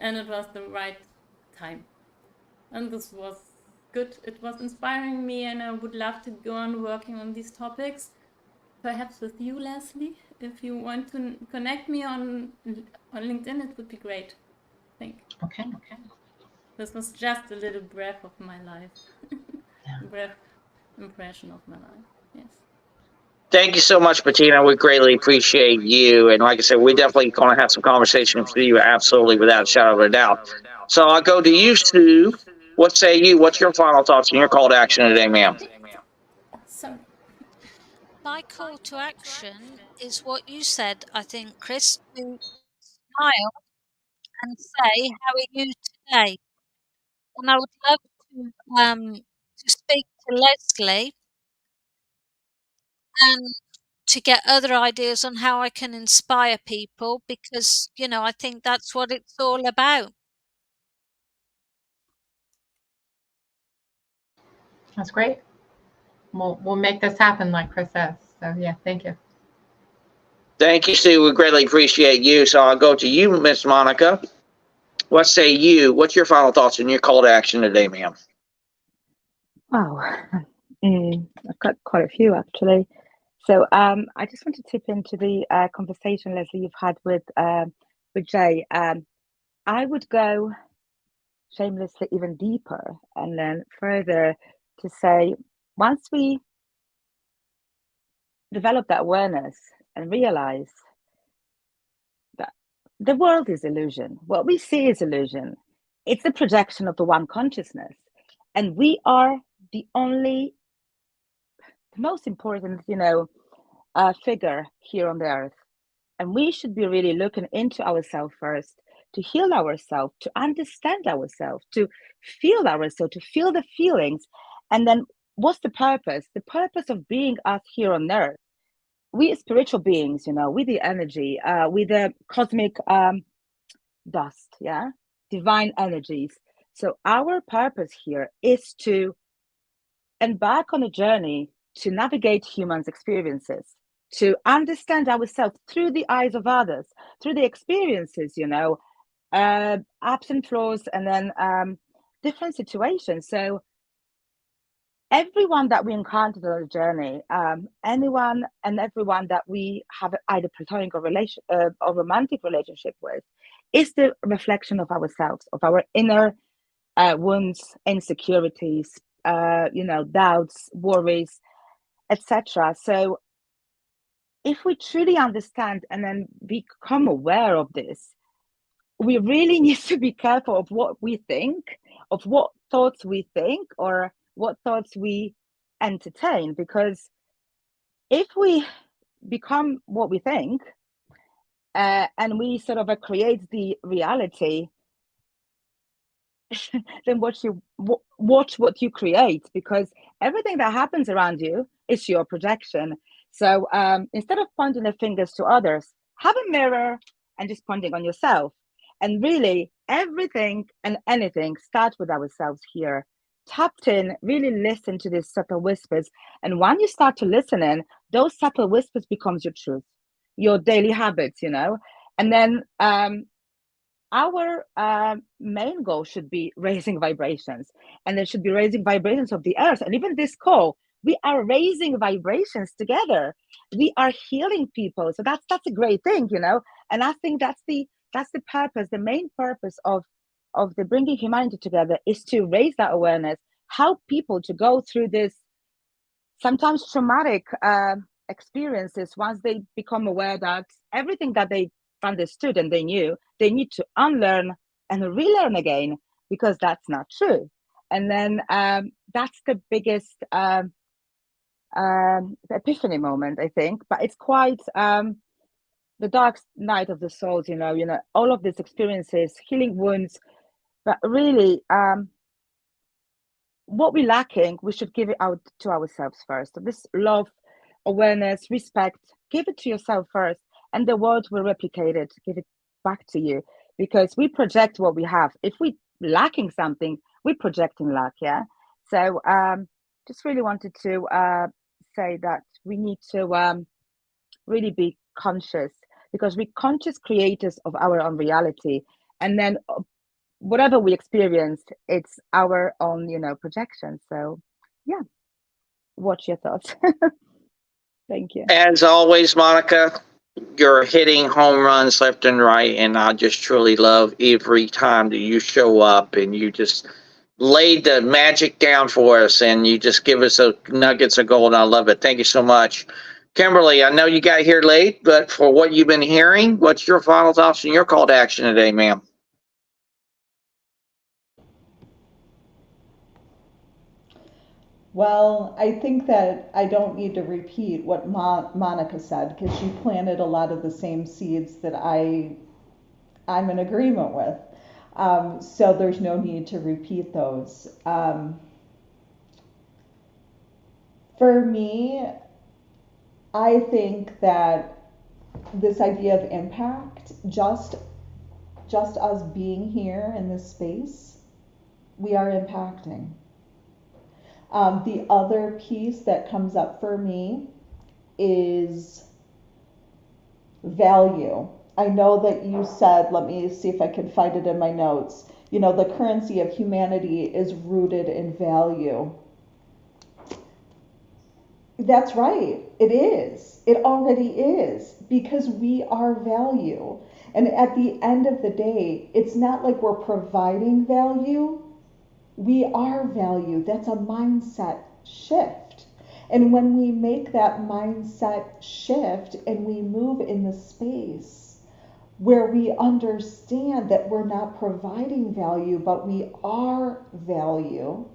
and it was the right time, and this was good. It was inspiring me, and I would love to go on working on these topics, perhaps with you, Lesley. If you want to connect me on LinkedIn, it would be great. I think. Okay. This was just a little breath of my life. Impression of my life. Yes. Thank you so much, Bettina. We greatly appreciate you. And like I said, we're definitely going to have some conversations with you, absolutely, without a shadow of a doubt. So I'll go to you, Sue. What say you? What's your final thoughts and your call to action today, ma'am? So, my call to action is what you said, I think, Chris, to smile and say, "How are you today?" And I would love to speak to Lesley and to get other ideas on how I can inspire people because, I think that's what it's all about. That's great. We'll make this happen, like Chris says. So yeah, thank you. Thank you, Sue. We greatly appreciate you. So I'll go to you, Miss Monica. What say you? What's your final thoughts and your call to action today, ma'am? Wow. I've got quite a few actually. So I just want to tip into the conversation, Lesley, you've had with Jay. I would go shamelessly even deeper and then further to say, once we develop that awareness and realize that the world is illusion, what we see is illusion. It's a projection of the one consciousness, and we are the most important, figure here on the earth. And we should be really looking into ourselves first to heal ourselves, to understand ourselves, to feel ourselves, to feel the feelings. And then what's the purpose? The purpose of being us here on earth. We are spiritual beings, with the energy, with the cosmic dust, yeah, divine energies. So our purpose here is to embark on a journey to navigate humans' experiences, to understand ourselves through the eyes of others, through the experiences, ups and flaws, and then different situations. So everyone that we encountered on the journey, anyone and everyone that we have either platonic or romantic relationship with, is the reflection of ourselves, of our inner wounds, insecurities, doubts, worries, etc. So if we truly understand and then become aware of this, we really need to be careful of what we think, of what thoughts we think, or what thoughts we entertain. Because if we become what we think, and we sort of create the reality, then watch what you create, because everything that happens around you is your projection. So instead of pointing the fingers to others, have a mirror and just pointing on yourself. And really, everything and anything starts with ourselves here. Tapped in, really listen to these subtle whispers. And when you start to listen in, those subtle whispers becomes your truth, your daily habits, And then our main goal should be raising vibrations, and there should be raising vibrations of the earth. And even this call, we are raising vibrations together. We are healing people. So that's a great thing, And I think that's the purpose, the main purpose of the bringing humanity together, is to raise that awareness, help people to go through this sometimes traumatic experiences. Once they become aware that everything that they understood and they knew, they need to unlearn and relearn again, because that's not true. And then that's the biggest epiphany moment, I think. But it's quite the dark night of the souls, all of these experiences, healing wounds. But really, what we're lacking, we should give it out to ourselves first. So this love, awareness, respect, give it to yourself first, and the world will replicate it, give it back to you, because we project what we have. If we're lacking something, we're projecting lack, yeah? So just really wanted to say that we need to really be conscious, because we're conscious creators of our own reality. And then whatever we experienced, it's our own, projection. So yeah, what's your thoughts? Thank you. As always, Monica, you're hitting home runs left and right, and I just truly love every time that you show up and you just laid the magic down for us, and you just give us nuggets of gold. I love it. Thank you so much. Kimberly, I know you got here late, but for what you've been hearing, what's your final thoughts and your call to action today, ma'am? Well, I think that I don't need to repeat what Monica said, because she planted a lot of the same seeds that I I'm in agreement with. So there's no need to repeat those. For me, I think that this idea of impact, just us being here in this space, we are impacting. The other piece that comes up for me is value. I know that you said, let me see if I can find it in my notes, you know, the currency of humanity is rooted in value. That's right. It is. It already is, because we are value. And at the end of the day, it's not like we're providing value. We are value. That's a mindset shift. And when we make that mindset shift and we move in the space where we understand that we're not providing value, but we are value,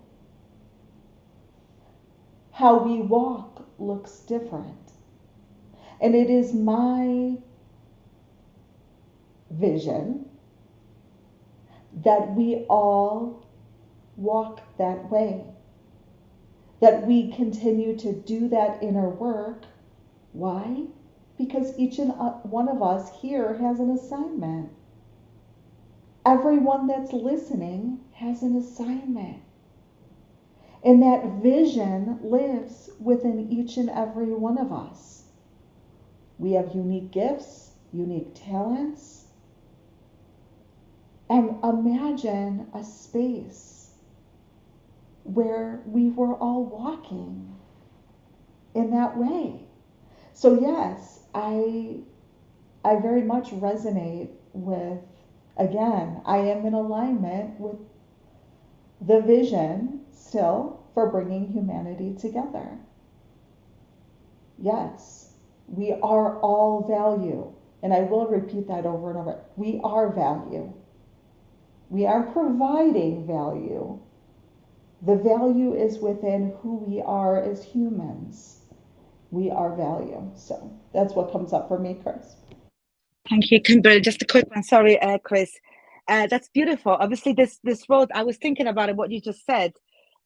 how we walk looks different. And it is my vision that we all walk that way, that we continue to do that inner work. Why? Because each and one of us here has an assignment. Everyone that's listening has an assignment. And that vision lives within each and every one of us. We have unique gifts, unique talents. And imagine a space where we were all walking in that way. So yes, I very much resonate with, again, I am in alignment with the vision still for bringing humanity together. Yes, we are all value. And I will repeat that over and over. We are value. We are providing value. The value is within who we are as humans. We are value. So that's what comes up for me, Chris. Thank you, Kimberly. Just a quick one. Sorry, Chris. That's beautiful. Obviously, this road, I was thinking about it, what you just said.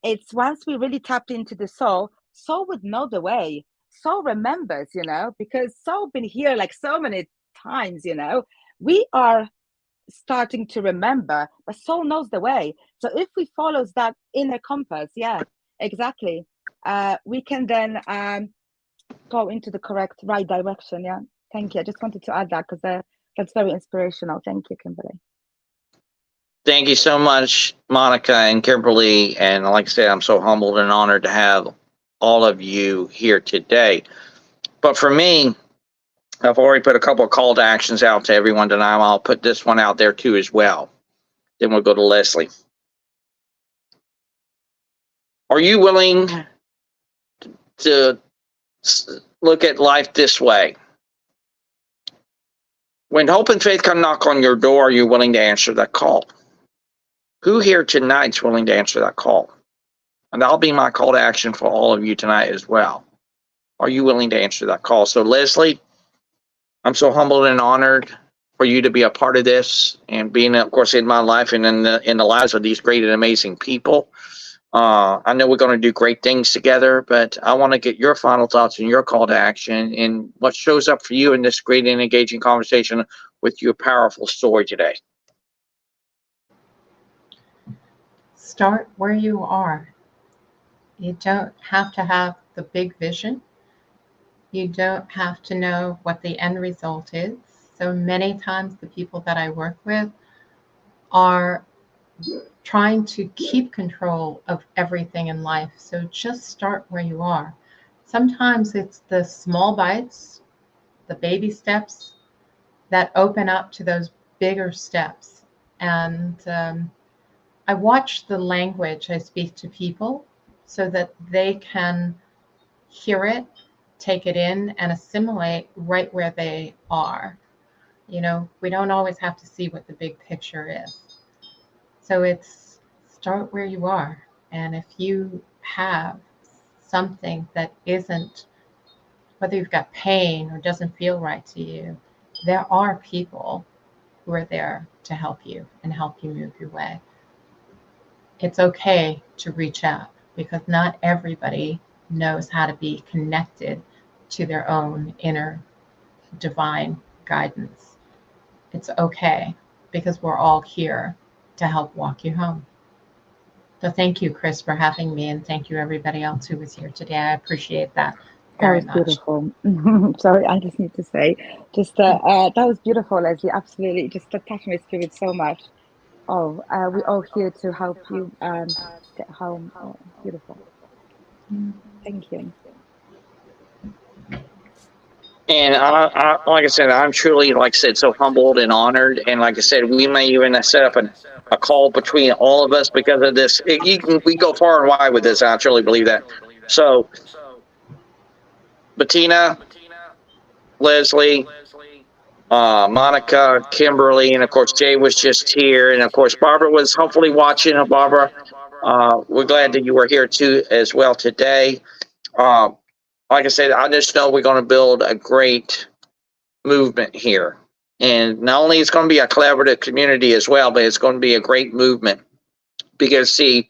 It's once we really tapped into the soul would know the way. Soul remembers, you know, because soul been here like so many times, you know. We are starting to remember, but soul knows the way. So if we follows that inner compass, yeah, exactly, we can then go into the correct, right direction. Yeah, thank you. I just wanted to add that because that's very inspirational. Thank you, Kimberly. Thank you so much, Monica and Kimberly. And like I said, I'm so humbled and honored to have all of you here today. But for me, I've already put a couple of call to actions out to everyone tonight. I'll put this one out there too as well. Then we'll go to Lesley. Are you willing to look at life this way? When hope and faith come knock on your door, are you willing to answer that call? Who here tonight's willing to answer that call? And that'll be my call to action for all of you tonight as well. Are you willing to answer that call? So Lesley, I'm so humbled and honored for you to be a part of this and being, of course, in my life and in the lives of these great and amazing people. I know we're going to do great things together, but I want to get your final thoughts and your call to action and what shows up for you in this great and engaging conversation with your powerful story today. Start where you are. You don't have to have the big vision. You don't have to know what the end result is. So many times the people that I work with are trying to keep control of everything in life. So just start where you are. Sometimes it's the small bites, the baby steps that open up to those bigger steps. And I watch the language I speak to people so that they can hear it, take it in, and assimilate right where they are. You know, we don't always have to see what the big picture is. So it's start where you are. And if you have something that isn't, whether you've got pain or doesn't feel right to you, there are people who are there to help you and help you move your way. It's okay to reach out because not everybody knows how to be connected to their own inner divine guidance. It's okay because we're all here to help walk you home. So thank you, Chris, for having me, and thank you everybody else who was here today. I appreciate that very That was much. beautiful. Sorry, I just need to say, that was beautiful, Lesley. Absolutely, just touched my spirit so much. Oh, we're all here to help you get home. Oh, beautiful. Thank you. And like I said, I'm truly, like I said, so humbled and honored. And like I said, we may even set up a call between all of us because of this. We go far and wide with this. I truly believe that. So, Bettina, Lesley, Monica, Kimberly, and of course Jay was just here, and of course Barbara was hopefully watching. Barbara, we're glad that you were here too as well today. Like I said, I just know we're going to build a great movement here, and not only it's going to be a collaborative community as well, but it's going to be a great movement because see,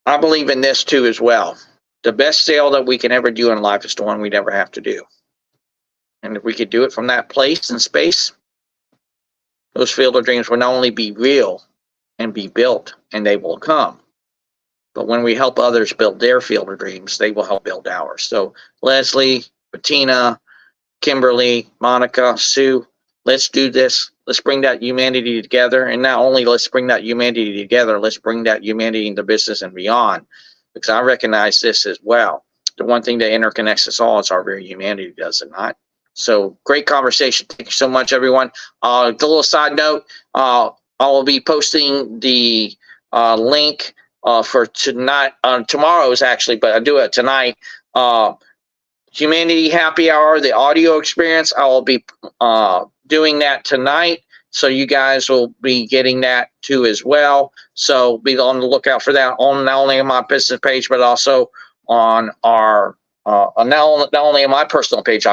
I believe in this too as well. The best sale that we can ever do in life is the one we never have to do. And if we could do it from that place and space, those field of dreams will not only be real and be built, and they will come. But when we help others build their field of dreams, they will help build ours. So Lesley, Bettina, Kimberly, Monica, Sue, let's do this. Let's bring that humanity together. And not only let's bring that humanity together, let's bring that humanity into business and beyond. Because I recognize this as well. The one thing that interconnects us all is our very humanity, does it not? So great conversation. Thank you so much, everyone. A little side note, I will be posting the link for tonight, tomorrow's actually, but I do it tonight. Humanity Happy Hour, the audio experience. I will be doing that tonight. So you guys will be getting that too as well. So be on the lookout for that on not only on my business page, but also on our not only on my personal page,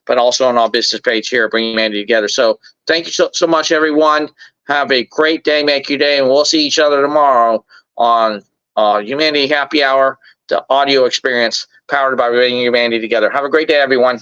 but also on our business page here, Bringing Humanity Together. So thank you so much, everyone. Have a great day, make your day, and we'll see each other tomorrow on Humanity Happy Hour, the audio experience powered by Bringing Humanity Together. Have a great day, everyone.